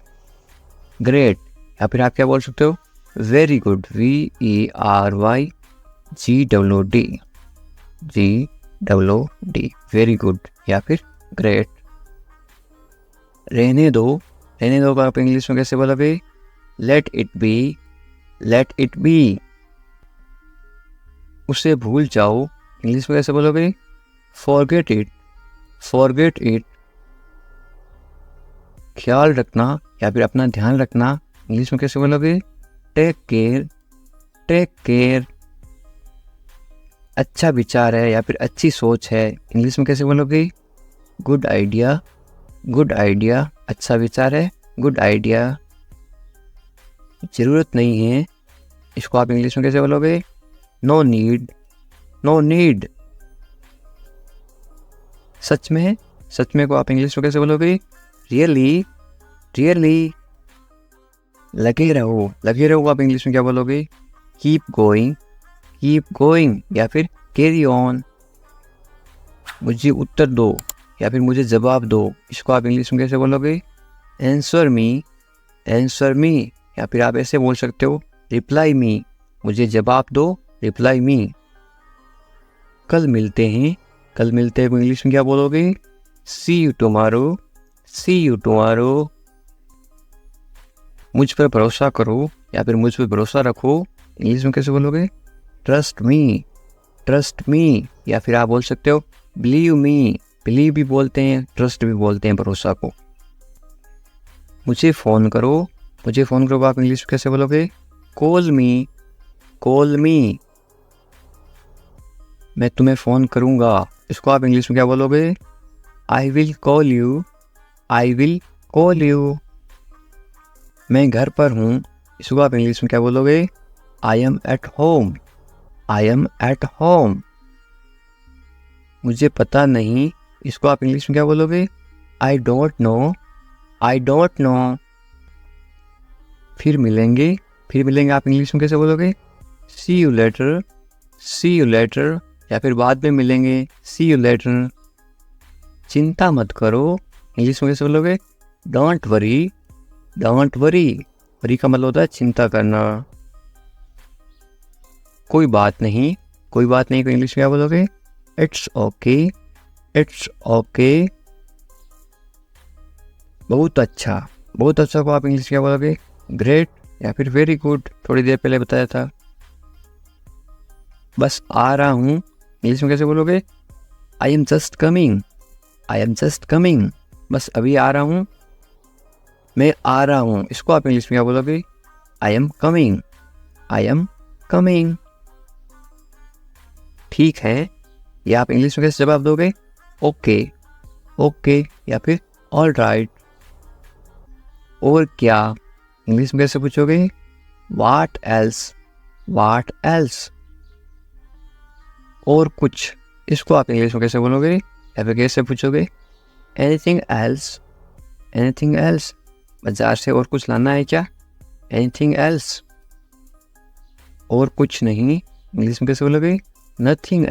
या फिर आप क्या बोल सकते हो? Very good, VERYGWD, very good या फिर ग्रेट। रहने दो को आप इंग्लिश में कैसे बोलोगे? Let it be. उसे भूल जाओ, इंग्लिश में कैसे बोलोगे? Forget it. ख्याल रखना या फिर अपना ध्यान रखना, इंग्लिश में कैसे बोलोगे? Take care. अच्छा विचार है या फिर अच्छी सोच है, इंग्लिश में कैसे बोलोगे? Good idea. अच्छा विचार है, good idea. ज़रूरत नहीं है, इसको आप इंग्लिश में कैसे बोलोगे? No need. सच में को आप इंग्लिश में कैसे बोलोगे? Really. लगे रहो को आप इंग्लिश में क्या बोलोगे? Keep going या फिर carry on. मुझे उत्तर दो या फिर मुझे जवाब दो, इसको आप इंग्लिश में कैसे बोलोगे? Answer me या फिर आप ऐसे बोल सकते हो reply me, मुझे जवाब दो, reply me. कल मिलते हैं को इंग्लिश में क्या बोलोगे? See you tomorrow. मुझ पर भरोसा करो या फिर मुझ पर भरोसा रखो, इंग्लिश में कैसे बोलोगे? Trust me या फिर आप बोल सकते हो believe me. बिलीव भी बोलते हैं, ट्रस्ट भी बोलते हैं भरोसा को। मुझे फ़ोन करो आप इंग्लिश में कैसे बोलोगे? Call me. मैं तुम्हें फ़ोन करूँगा, इसको आप इंग्लिश में क्या बोलोगे? I will call you. मैं घर पर हूँ, इसको आप इंग्लिश में क्या बोलोगे? I am at home. मुझे पता नहीं, इसको आप इंग्लिश में क्या बोलोगे? I don't know. फिर मिलेंगे आप इंग्लिश में कैसे बोलोगे? See you later या फिर बाद में मिलेंगे, see you later. चिंता मत करो, इंग्लिश में कैसे बोलोगे? Don't worry. वरी का मतलब होता है चिंता करना। कोई बात नहीं को इंग्लिश में क्या बोलोगे? It's okay. बहुत अच्छा को आप इंग्लिश में क्या बोलोगे? ग्रेट या फिर वेरी गुड, थोड़ी देर पहले बताया था। बस आ रहा हूँ, इंग्लिश में कैसे बोलोगे? I am just coming. बस अभी आ रहा हूँ, मैं आ रहा हूँ, इसको आप इंग्लिश में क्या बोलोगे? I am coming. ठीक है, या आप इंग्लिश में कैसे जवाब दोगे? ओके या फिर ऑल राइट। और क्या, इंग्लिश में कैसे पूछोगे? What else. और कुछ, इसको आप इंग्लिश में कैसे बोलोगे या फिर कैसे पूछोगे? Anything else. बाजार से और कुछ लाना है क्या? Anything else. और कुछ नहीं, इंग्लिश में कैसे बोलोगे? Nothing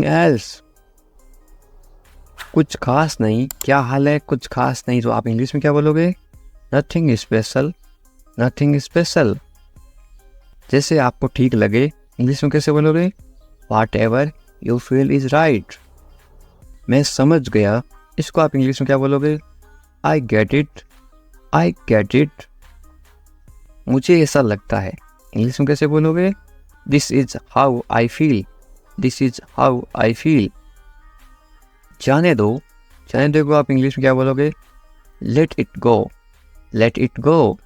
else. कुछ खास नहीं, क्या हाल है? कुछ खास नहीं, तो आप इंग्लिश में क्या बोलोगे? Nothing special. जैसे आपको ठीक लगे, इंग्लिश में कैसे बोलोगे? Whatever you feel is right. मैं समझ गया, इसको आप इंग्लिश में क्या बोलोगे? I get it. मुझे ऐसा लगता है, इंग्लिश में कैसे बोलोगे? This is how I feel. जाने दो को आप इंग्लिश में क्या बोलोगे? Let it go. Let it go.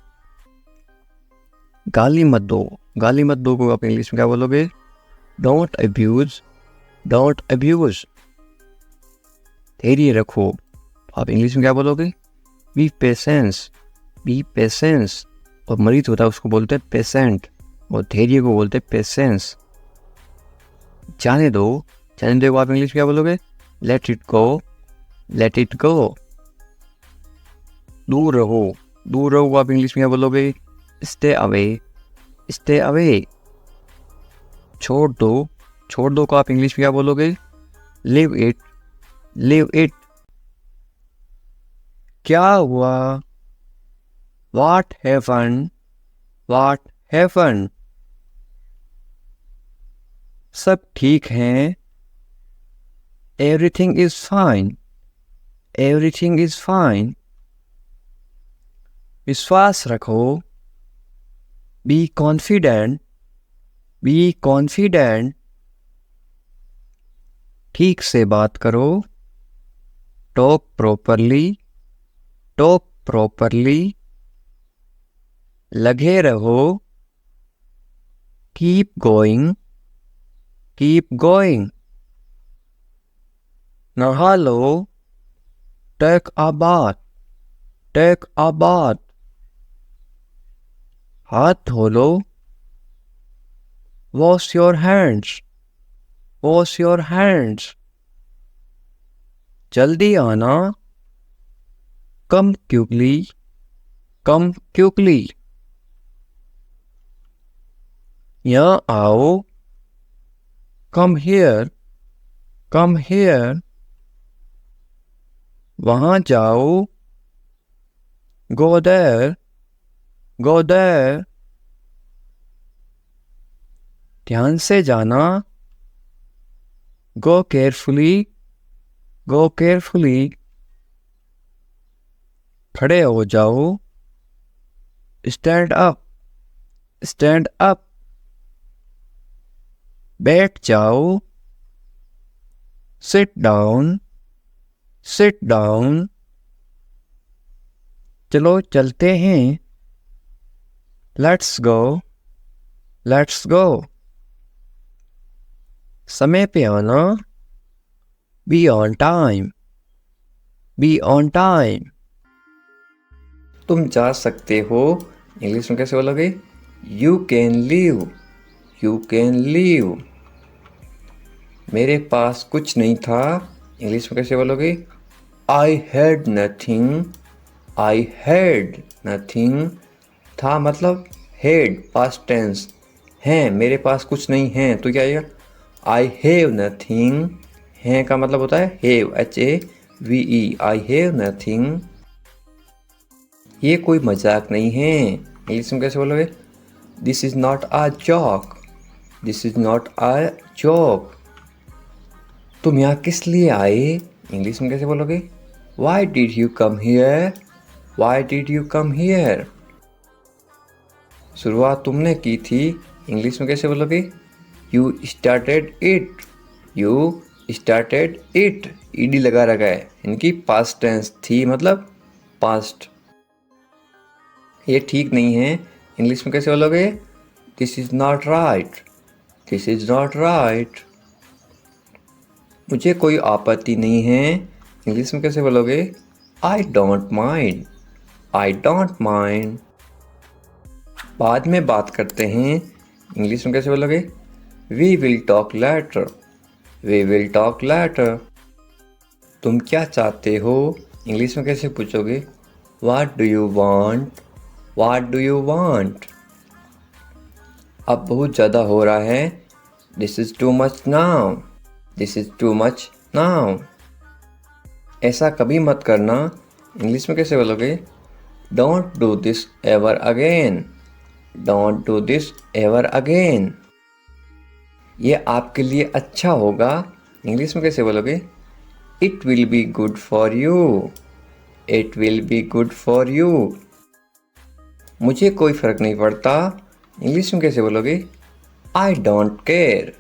गाली मत दो, गाली मत दो को आप इंग्लिश में क्या बोलोगे? Don't abuse, don't abuse. धैर्य रखो, आप इंग्लिश में क्या बोलोगे? B patience, B patience. और मरीज होता है उसको बोलते हैं पेशेंट, और धैर्य को बोलते हैं पेशेंस। जाने दो, जाने दो को आप इंग्लिश में क्या बोलोगे? Let it go, let it go. दूर रहो, दूर रहो को आप इंग्लिश में क्या बोलोगे? Stay away, stay away. छोड़ दो, छोड़ दो को आप इंग्लिश में क्या बोलोगे? Live it, live it. क्या हुआ? What happened? What happened? सब ठीक हैं। Everything is fine. Everything is fine. विश्वास रखो। Be confident. Be confident. ठीक से बात करो। Talk properly. Talk properly. लगे रहो। Keep going, keep going. नहा लो। Take a bath, take a bath. हाथ धो लो। Wash your hands, wash your hands. जल्दी आना। Come quickly, come quickly. यहाँ आओ। Come here, come here. वहाँ जाओ। Go there, go there. ध्यान से जाना। Go carefully, go carefully. खड़े हो जाओ। Stand up, stand up. बैठ जाओ। Sit down, sit down. चलो चलते हैं। Let's go, let's go. समय पे आना। Be on time, be on time. तुम जा सकते हो, इंग्लिश में कैसे बोलोगे? You can leave, you can leave. मेरे पास कुछ नहीं था, इंग्लिश में कैसे बोलोगे? I had nothing, I had nothing. था मतलब had, past tense. हैं, मेरे पास कुछ नहीं है, तो क्या आएगा? I have nothing. हैं का मतलब होता है have, H-A-V-E. I have nothing. ये कोई मजाक नहीं है, इंग्लिश में कैसे बोलोगे? This is not a joke, this is not a joke. तुम यहाँ किस लिए आए, इंग्लिश में कैसे बोलोगे? Why did you come here? Why did you come here? शुरुआत तुमने की थी, इंग्लिश में कैसे बोलोगे? You started it, you started it. ed लगा रखा है, इनकी past tense थी मतलब past. ये ठीक नहीं है, इंग्लिश में कैसे बोलोगे? This is not right, this is not right. मुझे कोई आपत्ति नहीं है, इंग्लिश में कैसे बोलोगे? I don't mind, I don't mind. बाद में बात करते हैं, इंग्लिश में कैसे बोलोगे? We will talk later, we will talk later. तुम क्या चाहते हो, इंग्लिश में कैसे पूछोगे? What do you want, what do you want? अब बहुत ज़्यादा हो रहा है, This is too much now, this is too much now. ऐसा कभी मत करना, इंग्लिश में कैसे बोलोगे? Don't do this ever again, don't do this ever again. ये आपके लिए अच्छा होगा, इंग्लिश में कैसे बोलोगे? It will be good for you, it will be good for you. मुझे कोई फ़र्क नहीं पड़ता, इंग्लिश में कैसे बोलोगे? I don't care,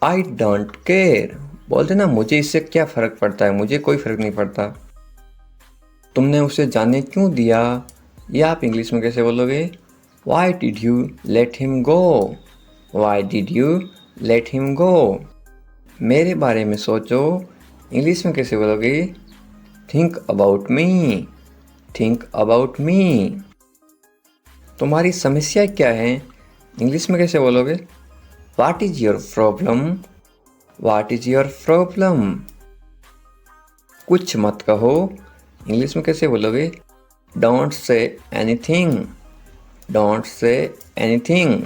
I don't care. बोलते ना, मुझे इससे क्या फ़र्क पड़ता है, मुझे कोई फ़र्क नहीं पड़ता. तुमने उसे जाने क्यों दिया, ये आप इंग्लिश में कैसे बोलोगे? Why did you let him go? Why did you let him go? मेरे बारे में सोचो, इंग्लिश में कैसे बोलोगे? Think about me. Think about me. तुम्हारी समस्या क्या है? इंग्लिश में कैसे बोलोगे? What is your problem? What is your problem? कुछ मत कहो, इंग्लिश में कैसे बोलोगे? Don't say anything. Don't say anything.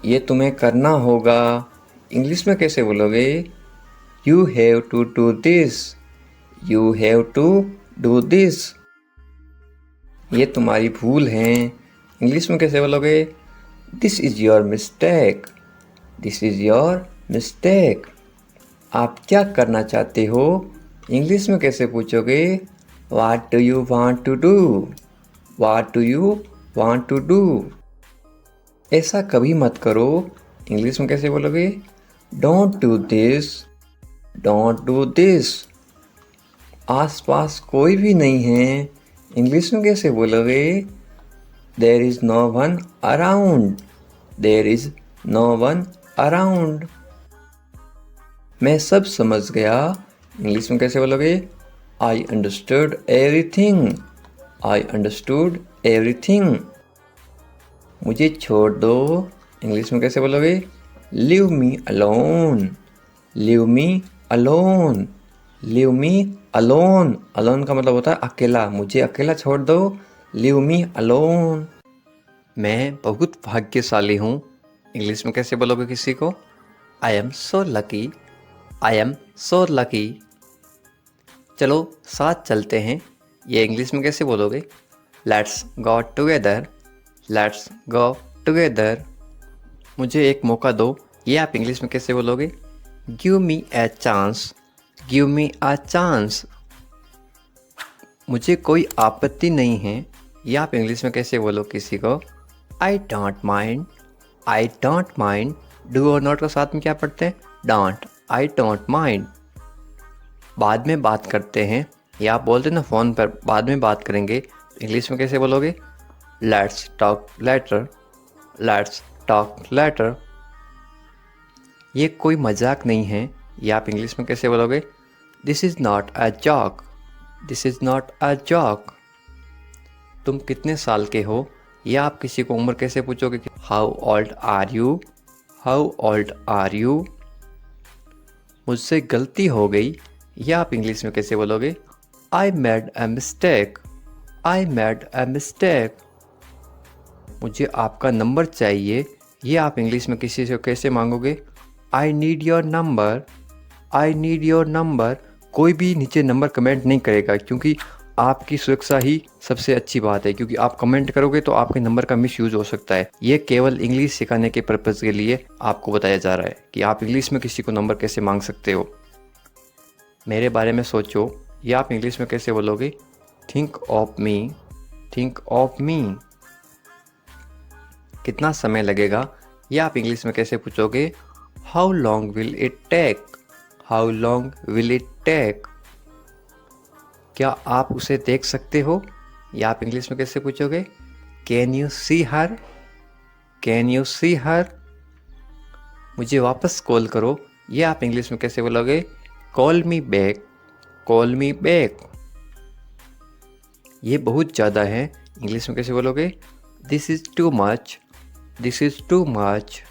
ये तुम्हें करना होगा, इंग्लिश में कैसे बोलोगे? You have to do this. You have to do this. ये तुम्हारी भूल है, इंग्लिश में कैसे बोलोगे? This is your mistake. This is your mistake. आप क्या करना चाहते हो, इंग्लिश में कैसे पूछोगे? What do you want to do? What do you want to do? ऐसा कभी मत करो, इंग्लिश में कैसे बोलोगे? Don't do this. Don't do this. आसपास कोई भी नहीं है, इंग्लिश में कैसे बोलोगे? There is no one around. There is no one around. मैं सब समझ गया, इंग्लिश में कैसे बोलोगे? I understood everything. I understood everything. मुझे छोड़ दो, इंग्लिश में कैसे बोलोगे? Leave me alone. Leave me alone. Leave me alone. Alone का मतलब होता है अकेला, मुझे अकेला छोड़ दो. Leave me alone. मैं बहुत भाग्यशाली हूँ, इंग्लिश में कैसे बोलोगे किसी को? I am so lucky. I am so lucky. चलो साथ चलते हैं, ये इंग्लिश में कैसे बोलोगे? Let's go together. Let's go together. मुझे एक मौका दो, ये आप इंग्लिश में कैसे बोलोगे? Give me a chance. Give me a chance. मुझे कोई आपत्ति नहीं है, ये आप इंग्लिश में कैसे बोलो किसी को? I don't mind. I don't mind. Do और नॉट को साथ में क्या पढ़ते हैं? डोंट. I don't mind. बाद में बात करते हैं, या आप बोलते ना फ़ोन पर बाद में बात करेंगे, तो इंग्लिश में कैसे बोलोगे? Let's talk later. Let's talk later. ये कोई मजाक नहीं है, ये आप इंग्लिश में कैसे बोलोगे? This is not a joke. This is not a joke. तुम कितने साल के हो, या आप किसी को उम्र कैसे पूछोगे? How old are you. How old are you. मुझसे गलती हो गई, या आप इंग्लिश में कैसे बोलोगे? I made a mistake. I made a mistake. मुझे आपका नंबर चाहिए, ये आप इंग्लिश में किसी से कैसे मांगोगे? I need your number. I need your number. कोई भी नीचे नंबर कमेंट नहीं करेगा, क्योंकि आपकी सुरक्षा ही सबसे अच्छी बात है, क्योंकि आप कमेंट करोगे तो आपके नंबर का मिस यूज़ हो सकता है. ये केवल इंग्लिश सिखाने के पर्पज़ के लिए आपको बताया जा रहा है कि आप इंग्लिश में किसी को नंबर कैसे मांग सकते हो. मेरे बारे में सोचो, ये आप इंग्लिश में कैसे बोलोगे? Think of me. Think of me. कितना समय लगेगा, ये आप इंग्लिश में कैसे पूछोगे? How long will it take. How long will it take. क्या आप उसे देख सकते हो, या आप इंग्लिश में कैसे पूछोगे? Can you see her. Can you see her. मुझे वापस कॉल करो, ये आप इंग्लिश में कैसे बोलोगे? Call me back. Call me back. ये बहुत ज़्यादा है, इंग्लिश में कैसे बोलोगे? This is too much. This is too much.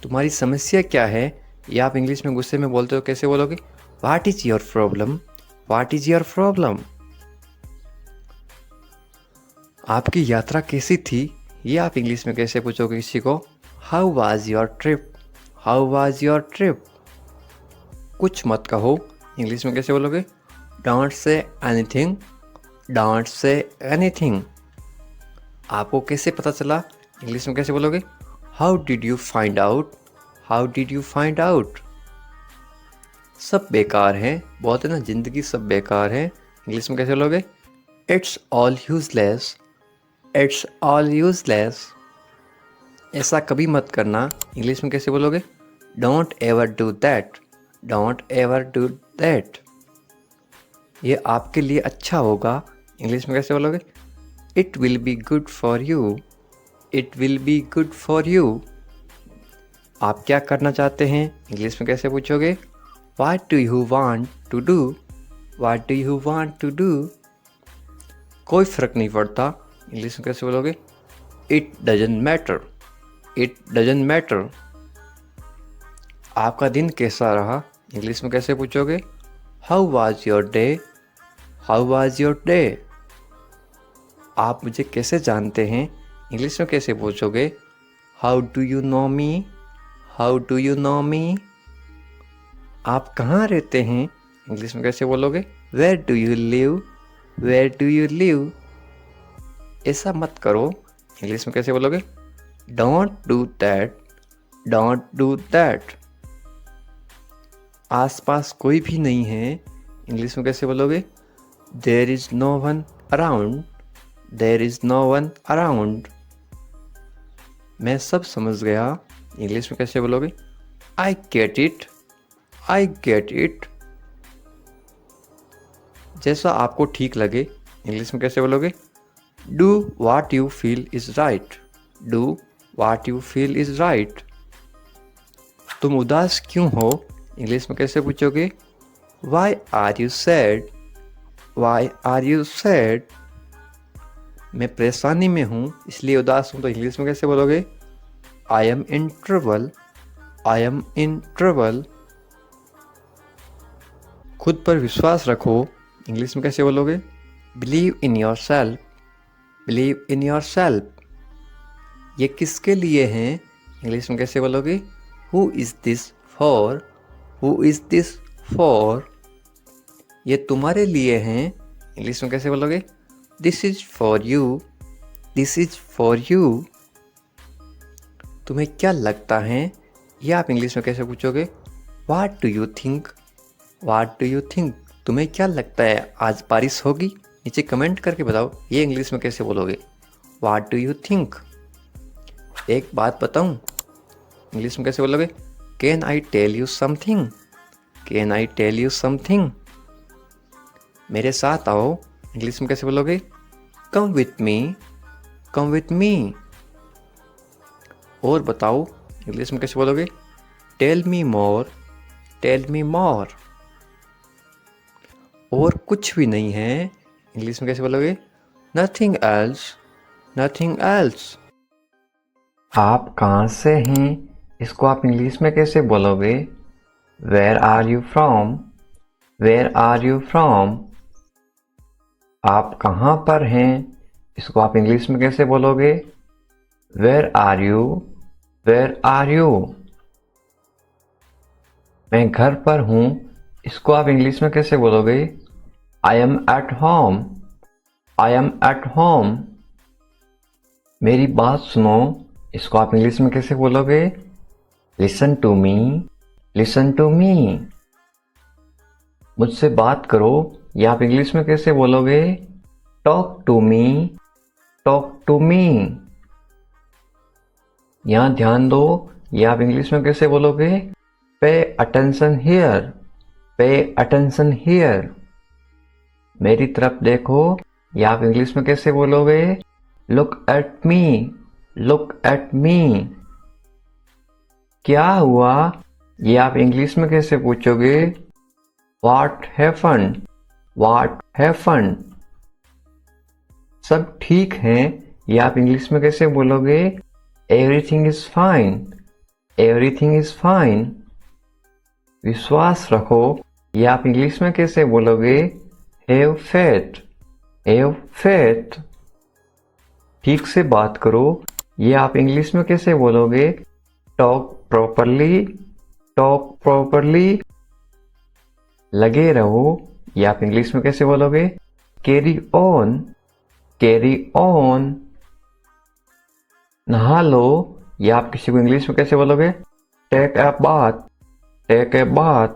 तुम्हारी समस्या क्या है, या आप इंग्लिश में गुस्से में बोलते हो कैसे बोलोगे? What is your problem. What is your problem. आपकी यात्रा कैसी थी, ये आप इंग्लिश में कैसे पूछोगे किसी को? How was your trip. How was your trip. कुछ मत कहो, इंग्लिश में कैसे बोलोगे? Don't say anything. Don't say anything. आपको कैसे पता चला, इंग्लिश में कैसे बोलोगे? How did you find out. How did you find out. सब बेकार हैं, बोलते ना ज़िंदगी सब बेकार है, इंग्लिश में कैसे बोलोगे? It's all useless. It's all useless. ऐसा कभी मत करना, इंग्लिश में कैसे बोलोगे? Don't ever do that. Don't ever do that. ये आपके लिए अच्छा होगा, इंग्लिश में कैसे बोलोगे? It will be good for you, it will be good for you. आप क्या करना चाहते हैं? इंग्लिश में कैसे पूछोगे? What do you want to do, what do you want to do. कोई फ़र्क नहीं पड़ता, इंग्लिश में कैसे बोलोगे? It doesn't matter, it doesn't matter. आपका दिन कैसा रहा? इंग्लिश में कैसे पूछोगे? How was your day, how was your day. आप मुझे कैसे जानते हैं? इंग्लिश में कैसे पूछोगे? How do you know me, how do you know me. आप कहाँ रहते हैं? इंग्लिश में कैसे बोलोगे? Where do you live, where do you live. ऐसा मत करो, इंग्लिश में कैसे बोलोगे? Don't do that, don't do that. आसपास कोई भी नहीं है, इंग्लिश में कैसे बोलोगे? There is no one around, there is no one around. मैं सब समझ गया, इंग्लिश में कैसे बोलोगे? I get it, I get it. जैसा आपको ठीक लगे, इंग्लिश में कैसे बोलोगे? Do what you feel is right, do what you feel is right. तुम उदास क्यों हो? इंग्लिश में कैसे पूछोगे? Why are you sad, why are you sad. मैं परेशानी में हूँ इसलिए उदास हूँ, तो इंग्लिश में कैसे बोलोगे? I M in trouble, I am in trouble. खुद पर विश्वास रखो, इंग्लिश में कैसे बोलोगे? Believe in your self, believe in your self. ये किसके लिए हैं? इंग्लिश में कैसे बोलोगे? Who is this for, who is this for. ये तुम्हारे लिए हैं, इंग्लिश में कैसे बोलोगे? This is for you, this is for you. तुम्हें क्या लगता है? ये आप इंग्लिश में कैसे पूछोगे? What do you think, what do you think. तुम्हें क्या लगता है आज बारिश होगी? नीचे कमेंट करके बताओ, ये इंग्लिश में कैसे बोलोगे? What do you think. एक बात बताऊं, इंग्लिश में कैसे बोलोगे? Can I tell you something, can I tell you something. मेरे साथ आओ, इंग्लिश में कैसे बोलोगे? Come with me, come with me. और बताओ, इंग्लिश में कैसे बोलोगे? Tell me more, tell me more. और कुछ भी नहीं है, इंग्लिश में कैसे बोलोगे? Nothing else, nothing else. आप कहाँ से हैं? इसको आप इंग्लिश में कैसे बोलोगे? Where are you from, where are you from. आप कहाँ पर हैं? इसको आप इंग्लिश में कैसे बोलोगे? Where are you, where are you. मैं घर पर हूँ, इसको आप इंग्लिश में कैसे बोलोगे? I am at home, I am at home. मेरी बात सुनो, इसको आप इंग्लिश में कैसे बोलोगे? Listen to me, listen to me. मुझसे बात करो, ये आप इंग्लिश में कैसे बोलोगे? Talk to me, talk to me. यहाँ ध्यान दो, ये आप इंग्लिश में कैसे बोलोगे? Pay attention here, pay attention here. मेरी तरफ देखो, ये आप इंग्लिश में कैसे बोलोगे? Look at me, look at मी। क्या हुआ? ये आप इंग्लिश में कैसे पूछोगे? What happened, what happened. सब ठीक है, ये आप इंग्लिश में कैसे बोलोगे? Everything is fine, everything is fine. विश्वास रखो, ये आप इंग्लिश में कैसे बोलोगे? Have faith, have faith. ठीक से बात करो, ये आप इंग्लिश में कैसे बोलोगे? Talk properly, talk properly. लगे रहो, ये आप इंग्लिश में कैसे बोलोगे? Carry on, carry on. नहा लो, ये आप किसी को इंग्लिश में कैसे बोलोगे? Take a bath, take a bath.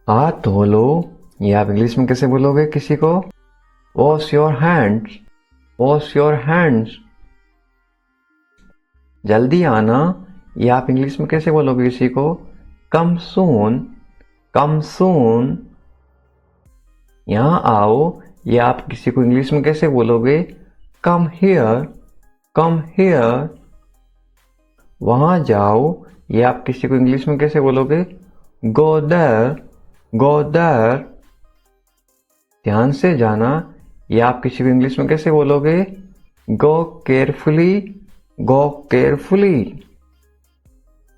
हाथ धो लो, ये आप इंग्लिश में कैसे बोलोगे किसी को? Wash your hands, wash your hands. जल्दी आना, ये आप इंग्लिश में कैसे बोलोगे किसी को? कम सून, कम सून। यहाँ आओ, या आप किसी को इंग्लिश में कैसे बोलोगे? Come here, come here. वहाँ जाओ, या आप किसी को इंग्लिश में कैसे बोलोगे? Go there, go there. ध्यान से जाना, या आप किसी को इंग्लिश में कैसे बोलोगे? गो केयरफुली, गो केयरफुली।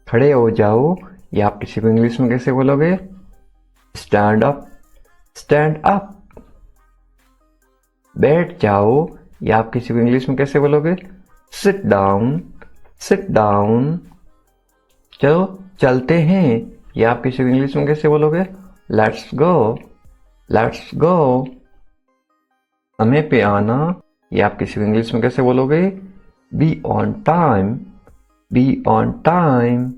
खड़े हो जाओ, या आप किसी को इंग्लिश में कैसे बोलोगे? Stand up, stand up. बैठ जाओ, या आप किसी को इंग्लिश में कैसे बोलोगे? Sit down, sit down. चलो चलते हैं, या आप किसी को इंग्लिश में कैसे बोलोगे? Let's go, let's go. समय पे आना, या आप किसी को इंग्लिश में कैसे बोलोगे? Be on time, be on time.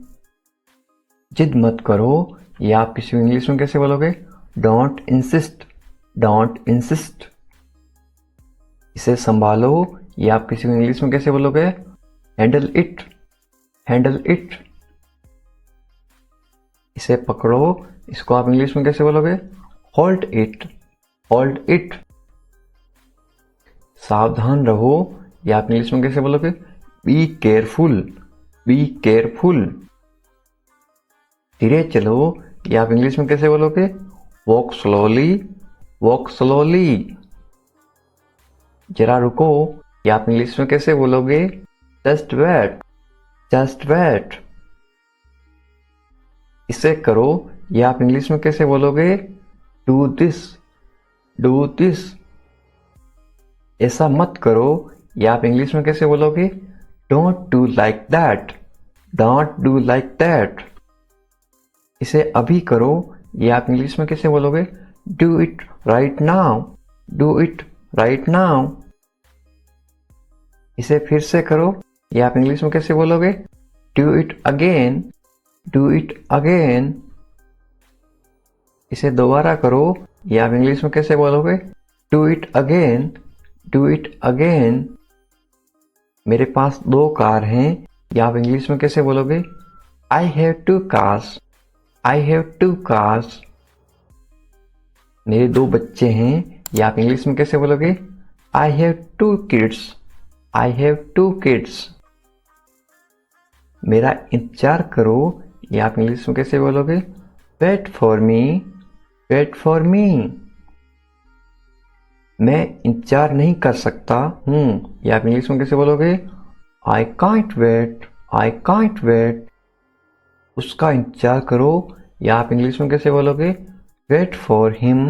जिद मत करो, या आप किसी को इंग्लिश में कैसे बोलोगे? Don't insist, don't insist. इसे संभालो, या आप किसी को इंग्लिश में कैसे बोलोगे? Handle it, handle it. इसे पकड़ो, इसको आप इंग्लिश में कैसे बोलोगे? Hold it, hold it. सावधान रहो, या आप इंग्लिश में कैसे बोलोगे? Be careful, be careful. धीरे चलो, या आप इंग्लिश में कैसे बोलोगे? Walk slowly, walk slowly. जरा रुको, या आप इंग्लिश में कैसे बोलोगे? Just wait, just wait. इसे करो, या आप इंग्लिश में कैसे बोलोगे? Do this, do this. ऐसा मत करो, या आप इंग्लिश में कैसे बोलोगे? Don't do like that, don't do like that. इसे अभी करो, या आप इंग्लिश में कैसे बोलोगे? Do it right now, do it right now. इसे फिर से करो, या आप इंग्लिश में कैसे बोलोगे? Do it again, do it again. इसे दोबारा करो, या आप इंग्लिश में कैसे बोलोगे? Do it again, do it again. मेरे पास 2 कार हैं, या आप इंग्लिश में कैसे बोलोगे? I have 2 cars, I have 2 cars. मेरे 2 बच्चे हैं, या आप इंग्लिश में कैसे बोलोगे? I have 2 kids, I have 2 kids. मेरा इंतजार करो, या आप इंग्लिश में कैसे बोलोगे? Wait for me, wait for me. मैं इंतजार नहीं कर सकता हूँ, या आप इंग्लिश में कैसे बोलोगे? I can't wait, I can't wait. उसका इंतजार करो, या आप इंग्लिश में कैसे बोलोगे? Wait for him,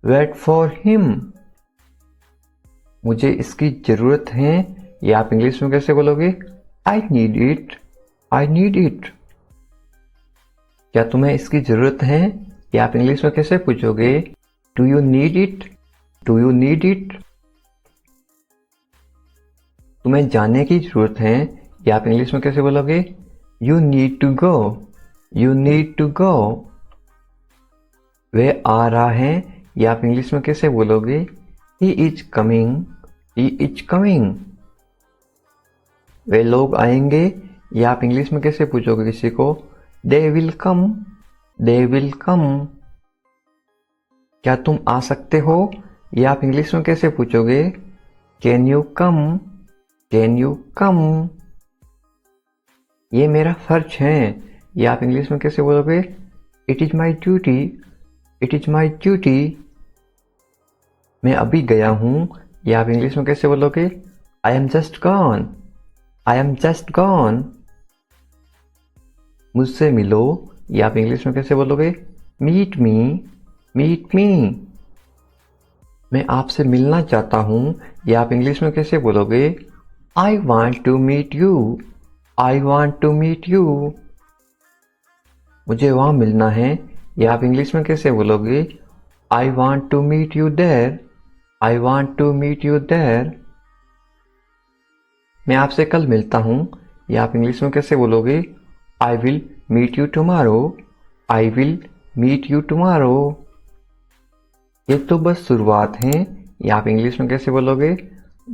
wait for him. मुझे इसकी जरूरत है, या आप इंग्लिश में कैसे बोलोगे? I need it, I need it. क्या तुम्हें इसकी जरूरत है, या आप इंग्लिश में कैसे पूछोगे? Do you need it, do you need it. तुम्हें जाने की जरूरत है, या आप इंग्लिश में कैसे बोलोगे? You need to go, you need to go. वह आ रहा है, या आप इंग्लिश में कैसे बोलोगे? He is coming, he is coming. वे लोग आएंगे, या आप इंग्लिश में कैसे पूछोगे किसी को? They will come, they will come. क्या तुम आ सकते हो, या आप इंग्लिश में कैसे पूछोगे? Can you come, can you कम। ये मेरा फर्ज है, या आप इंग्लिश में कैसे बोलोगे? It is my duty, it is my duty. मैं अभी गया हूँ, या आप इंग्लिश में कैसे बोलोगे? I am just gone, I am just gone. मुझसे मिलो, या आप इंग्लिश में कैसे बोलोगे? Meet me, meet me. मैं आपसे मिलना चाहता हूँ, या आप इंग्लिश में कैसे बोलोगे? I want to meet you, I want to meet you. मुझे वहाँ मिलना है, या आप इंग्लिश में कैसे बोलोगे? I want to meet you there, I want to meet you there. मैं आपसे कल मिलता हूँ, या आप इंग्लिश में कैसे बोलोगे? I will meet you tomorrow, I will meet you tomorrow. ये तो बस शुरुआत है, या आप इंग्लिश में कैसे बोलोगे?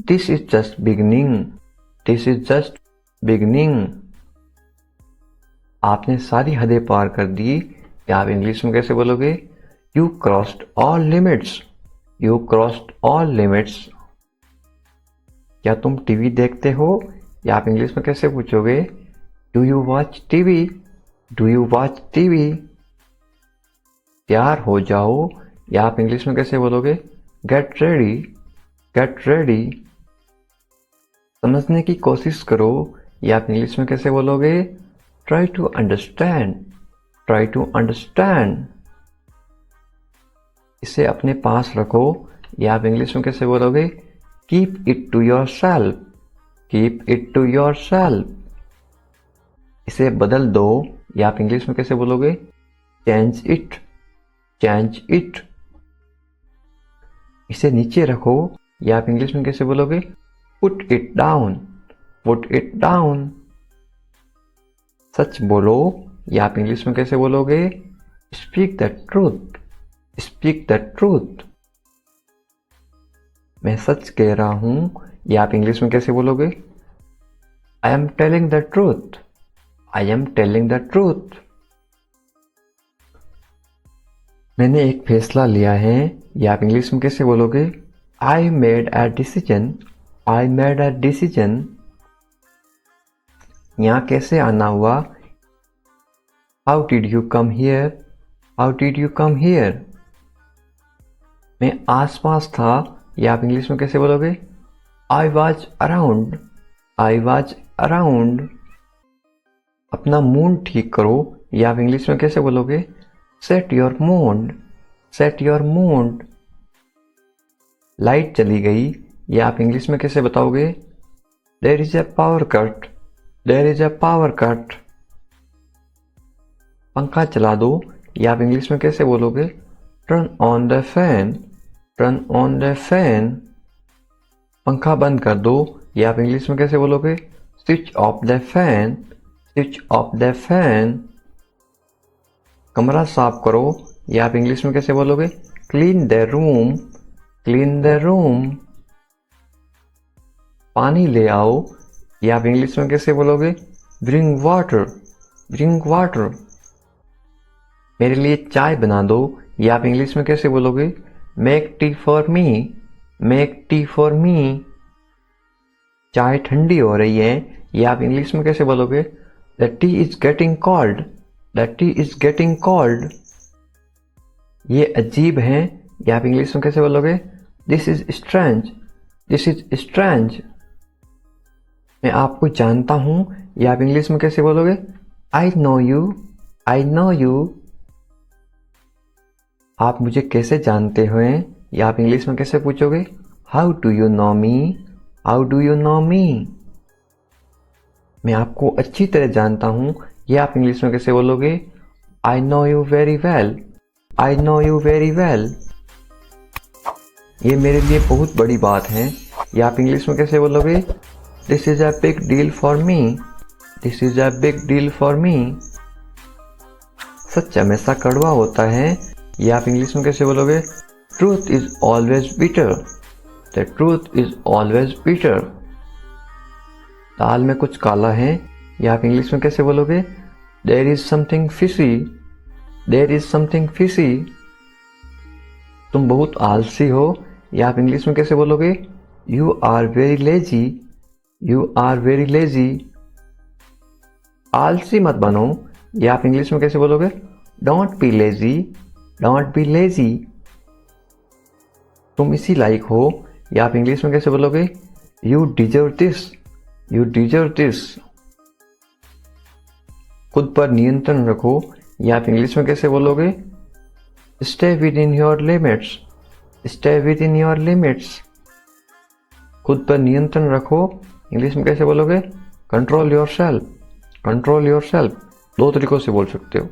This is just beginning, this is just beginning. आपने सारी हदें पार कर दी, या आप इंग्लिश में कैसे बोलोगे? You crossed all limits, You crossed all limits. क्या तुम टीवी देखते हो? या आप इंग्लिश में कैसे पूछोगे? Do you watch TV? Do you watch TV? तैयार हो जाओ, या आप इंग्लिश में कैसे बोलोगे? Get ready. Get ready. समझने की कोशिश करो, या आप इंग्लिश में कैसे बोलोगे? Try to understand. Try to understand. इसे अपने पास रखो, या आप इंग्लिश में कैसे बोलोगे? Keep it to yourself. Keep it to yourself. इसे बदल दो, या आप इंग्लिश में कैसे बोलोगे? Change it. Change it. इसे नीचे रखो, या आप इंग्लिश में कैसे बोलोगे? Put it down. Put it down. सच बोलो, या आप इंग्लिश में कैसे बोलोगे? Speak the truth. Speak the truth. मैं सच कह रहा हूं, या आप इंग्लिश में कैसे बोलोगे? I am telling the truth. I am telling the truth. मैंने एक फैसला लिया है, या आप इंग्लिश में कैसे बोलोगे? I made a decision. I made a decision. यहाँ कैसे आना हुआ? How did you come here? How did you come here? मैं आसपास था, या आप इंग्लिश में कैसे बोलोगे? I was around. I was around. अपना मूड ठीक करो, या आप इंग्लिश में कैसे बोलोगे? Set your mood. Set your mood. Light चली गई, या आप इंग्लिश में कैसे बताओगे? There is a power cut. There is a power cut. पंखा चला दो, या आप इंग्लिश में कैसे बोलोगे? Turn on the fan. Turn on the fan. पंखा बंद कर दो, या आप इंग्लिश में कैसे बोलोगे? Switch off the fan. Switch off the fan. कमरा साफ करो, या आप इंग्लिश में कैसे बोलोगे? Clean the room. Clean the room. पानी ले आओ, या आप इंग्लिश में कैसे बोलोगे? Bring water. Bring water. मेरे लिए चाय बना दो, या आप इंग्लिश में कैसे बोलोगे? Make tea for me. Make tea for me. चाय ठंडी हो रही है, या आप इंग्लिश में कैसे बोलोगे? The tea is getting cold. The tea is getting cold. ये अजीब है, या आप इंग्लिश में कैसे बोलोगे? This is strange. This is strange. मैं आपको जानता हूं, या आप इंग्लिश में कैसे बोलोगे? I know you. I know you. आप मुझे कैसे जानते हो, या आप इंग्लिश में कैसे पूछोगे? How do you know me? How do you know me? मैं आपको अच्छी तरह जानता हूं, या आप इंग्लिश में कैसे बोलोगे? I know you very well. I know you very well. ये मेरे लिए बहुत बड़ी बात है, या आप इंग्लिश में कैसे बोलोगे? This is a big deal for me. This is a big deal for me. सच हमेशा कड़वा होता है, या आप इंग्लिश में कैसे बोलोगे? Truth is always bitter. The truth is always bitter. दाल में कुछ काला है, या आप इंग्लिश में कैसे बोलोगे? There is something fishy. There is something fishy. तुम बहुत आलसी हो, या आप इंग्लिश में कैसे बोलोगे? You are very lazy. You are very lazy. आलसी मत बनो, या आप इंग्लिश में कैसे बोलोगे? Don't be lazy. Don't be lazy. तुम इसी लायक हो, या आप इंग्लिश में कैसे बोलोगे? You deserve this. You deserve this. खुद पर नियंत्रण रखो, या आप इंग्लिश में कैसे बोलोगे? Stay within your limits. Stay within your limits. खुद पर नियंत्रण रखो, इंग्लिश में कैसे बोलोगे? Control yourself. Control yourself. दो तरीकों से बोल सकते हो।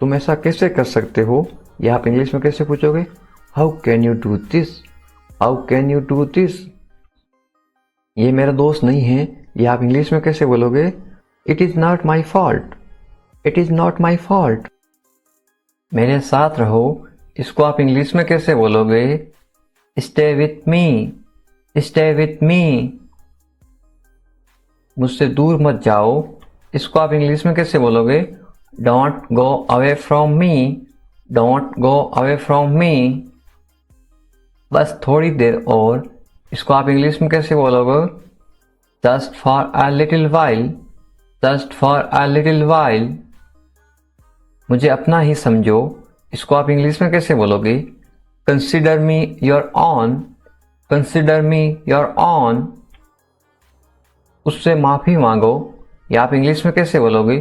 तुम ऐसा कैसे कर सकते हो, या आप इंग्लिश में कैसे पूछोगे? How can you do this? How can you do this? ये मेरा दोस्त नहीं है, या आप इंग्लिश में कैसे बोलोगे? It is not my fault. It is not my fault. मेरे साथ रहो, इसको आप इंग्लिश में कैसे बोलोगे? Stay with me. Stay with me. मुझसे दूर मत जाओ, इसको आप इंग्लिश में कैसे बोलोगे? Don't go away from me. Don't go away from me. बस थोड़ी देर और, इसको आप इंग्लिश में कैसे बोलोगे? Just for a little while, just for a little while. मुझे अपना ही समझो, इसको आप इंग्लिश में कैसे बोलोगे? Consider me your own, consider me your own. उससे माफी मांगो, या आप इंग्लिश में कैसे बोलोगे?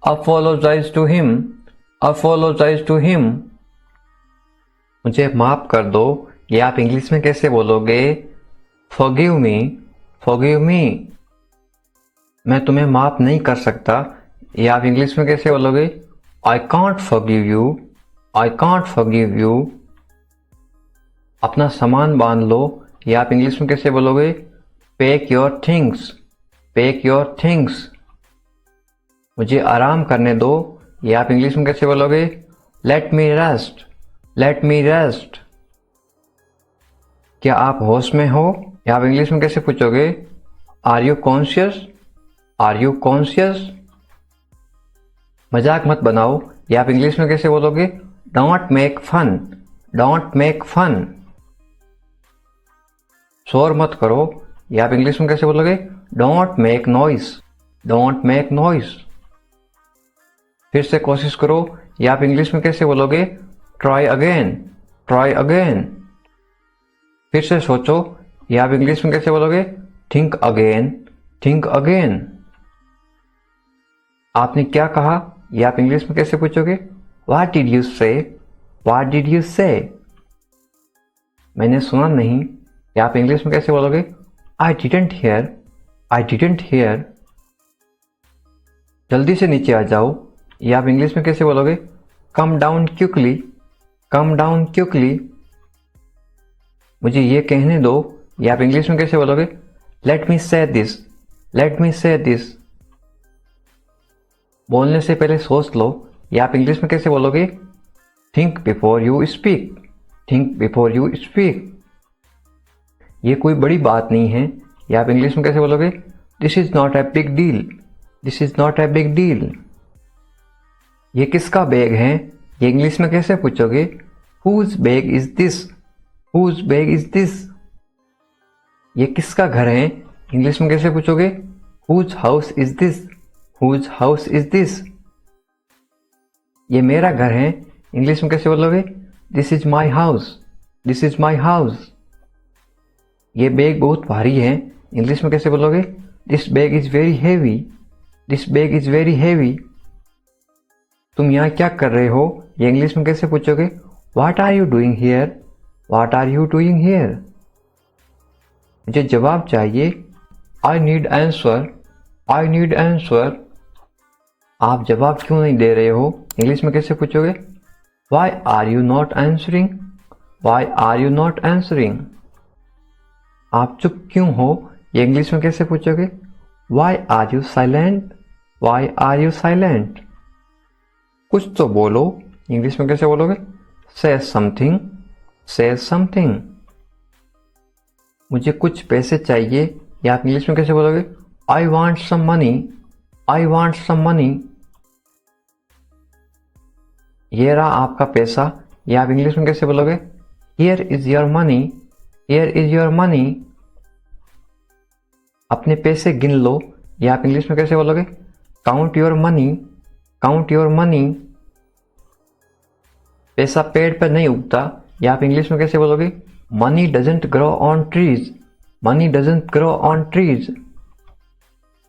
Apologise to him, apologise to him. मुझे माफ कर दो, या आप इंग्लिश में कैसे बोलोगे? Forgive me, forgive me. मैं तुम्हें माफ नहीं कर सकता, या आप इंग्लिश में कैसे बोलोगे? I can't forgive you, I can't forgive you. अपना सामान बांध लो, या आप इंग्लिश में कैसे बोलोगे? Pack your things, pack your things. मुझे आराम करने दो, या आप इंग्लिश में कैसे बोलोगे? लेट मी रेस्ट, लेट मी रेस्ट। क्या आप होश में हो, या आप इंग्लिश में कैसे पूछोगे? Are you conscious, are you conscious. मजाक मत बनाओ, या आप इंग्लिश में कैसे बोलोगे? Don't make fun, don't make fun. शोर मत करो, या आप इंग्लिश में कैसे बोलोगे? Don't make noise, don't make noise. फिर से कोशिश करो, या आप इंग्लिश में कैसे बोलोगे? Try again, try again. फिर से सोचो, या आप इंग्लिश में कैसे बोलोगे? Think again, think again. आपने क्या कहा, या आप इंग्लिश में कैसे पूछोगे? व्हाट डिड यू से, व्हाट डिड यू से। मैंने सुना नहीं, या आप इंग्लिश में कैसे बोलोगे? I didn't here, I didn't here. जल्दी से नीचे आ जाओ, या आप इंग्लिश में कैसे बोलोगे? Come down quickly, come down quickly. मुझे ये कहने दो, या आप इंग्लिश में कैसे बोलोगे? लेट मी से दिस, लेट मी से दिस। बोलने से पहले सोच लो, या आप इंग्लिश में कैसे बोलोगे? Think before you speak, think before you speak. ये कोई बड़ी बात नहीं है, या आप इंग्लिश में कैसे बोलोगे? This is not a big deal, this is not a big deal. ये किसका बैग है, ये इंग्लिश में कैसे पूछोगे? Whose bag is this, whose bag is this. ये किसका घर है, इंग्लिश में कैसे पूछोगे? Whose house is this, whose house is this. ये मेरा घर है, इंग्लिश में कैसे बोलोगे? This is my house, this is my house. ये बैग बहुत भारी है, इंग्लिश में कैसे बोलोगे? This bag is very heavy, this bag is very heavy. तुम यहाँ क्या कर रहे हो, ये इंग्लिश में कैसे पूछोगे? What are you doing here, what are you doing here. मुझे जवाब चाहिए, I need answer, I need answer. आप जवाब क्यों नहीं दे रहे हो, इंग्लिश में कैसे पूछोगे? Why are you not answering, why are you not answering. आप चुप क्यों हो, ये इंग्लिश में कैसे पूछोगे? Why are you silent, why are you silent. कुछ तो बोलो, इंग्लिश में कैसे बोलोगे? से समथिंग, से समथिंग। मुझे कुछ पैसे चाहिए, या आप इंग्लिश में कैसे बोलोगे? I want some money, I want some money. ये रहा आपका पैसा, या आप इंग्लिश में कैसे बोलोगे? Here is your money, here is your money. अपने पैसे गिन लो, या आप इंग्लिश में कैसे बोलोगे? Count your money, count your money. पैसा पेड़ पर नहीं उगता, या आप इंग्लिश में कैसे बोलोगे? Money doesn't grow on trees, money doesn't grow on trees.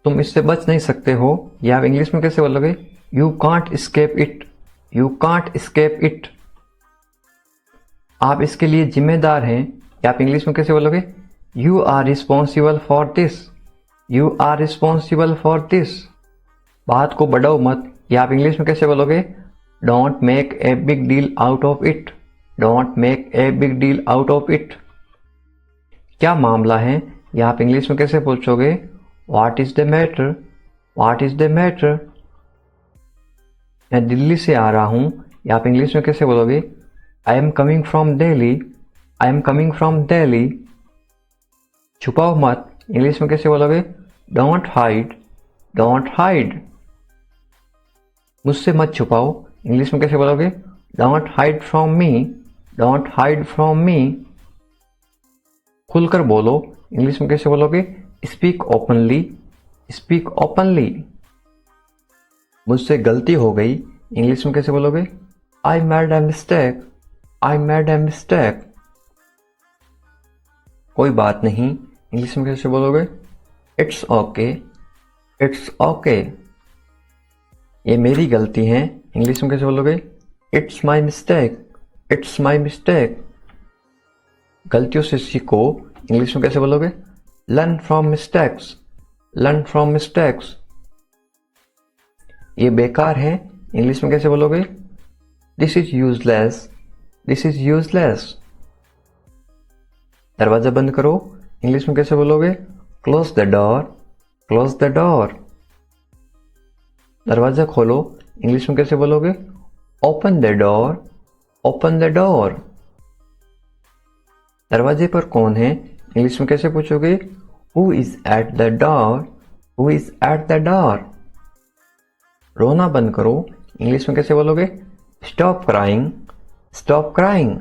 तुम इससे बच नहीं सकते हो, या आप इंग्लिश में कैसे बोलोगे? You can't escape it, you can't escape it. आप इसके लिए जिम्मेदार हैं, या आप इंग्लिश में कैसे बोलोगे? You are responsible for this, you are responsible for this. बात को बढ़ाओ मत, या आप इंग्लिश में कैसे बोलोगे? Don't make a big deal out of it, don't make a big deal out of it. क्या मामला है, या आप इंग्लिश में कैसे पूछोगे? What is the matter, what is the matter. मैं दिल्ली से आ रहा हूं, या आप इंग्लिश में कैसे बोलोगे? I am coming from Delhi, I am coming from Delhi. छुपाओ मत, इंग्लिश में कैसे बोलोगे? Don't hide, don't hide. मुझसे मत छुपाओ, इंग्लिश में कैसे बोलोगे? Don't hide from me, don't hide from me. खुलकर बोलो, इंग्लिश में कैसे बोलोगे? Speak openly, speak openly. मुझसे गलती हो गई, इंग्लिश में कैसे बोलोगे? I made a mistake, I made a mistake. कोई बात नहीं, इंग्लिश में कैसे बोलोगे? It's okay, it's okay. ये मेरी गलती है, इंग्लिश में कैसे बोलोगे? It's my mistake, it's my mistake. गलतियों से सीखो, इंग्लिश में कैसे बोलोगे? Learn from mistakes, learn from mistakes. ये बेकार है, इंग्लिश में कैसे बोलोगे? This is useless, this is useless. दरवाजा बंद करो, इंग्लिश में कैसे बोलोगे? Close the door, close the door. दरवाजा खोलो, इंग्लिश में कैसे बोलोगे? Open the door, open the door. दरवाजे पर कौन है, इंग्लिश में कैसे पूछोगे? Who is at the door, who is at the door. रोना बंद करो, इंग्लिश में कैसे बोलोगे? Stop crying, stop crying.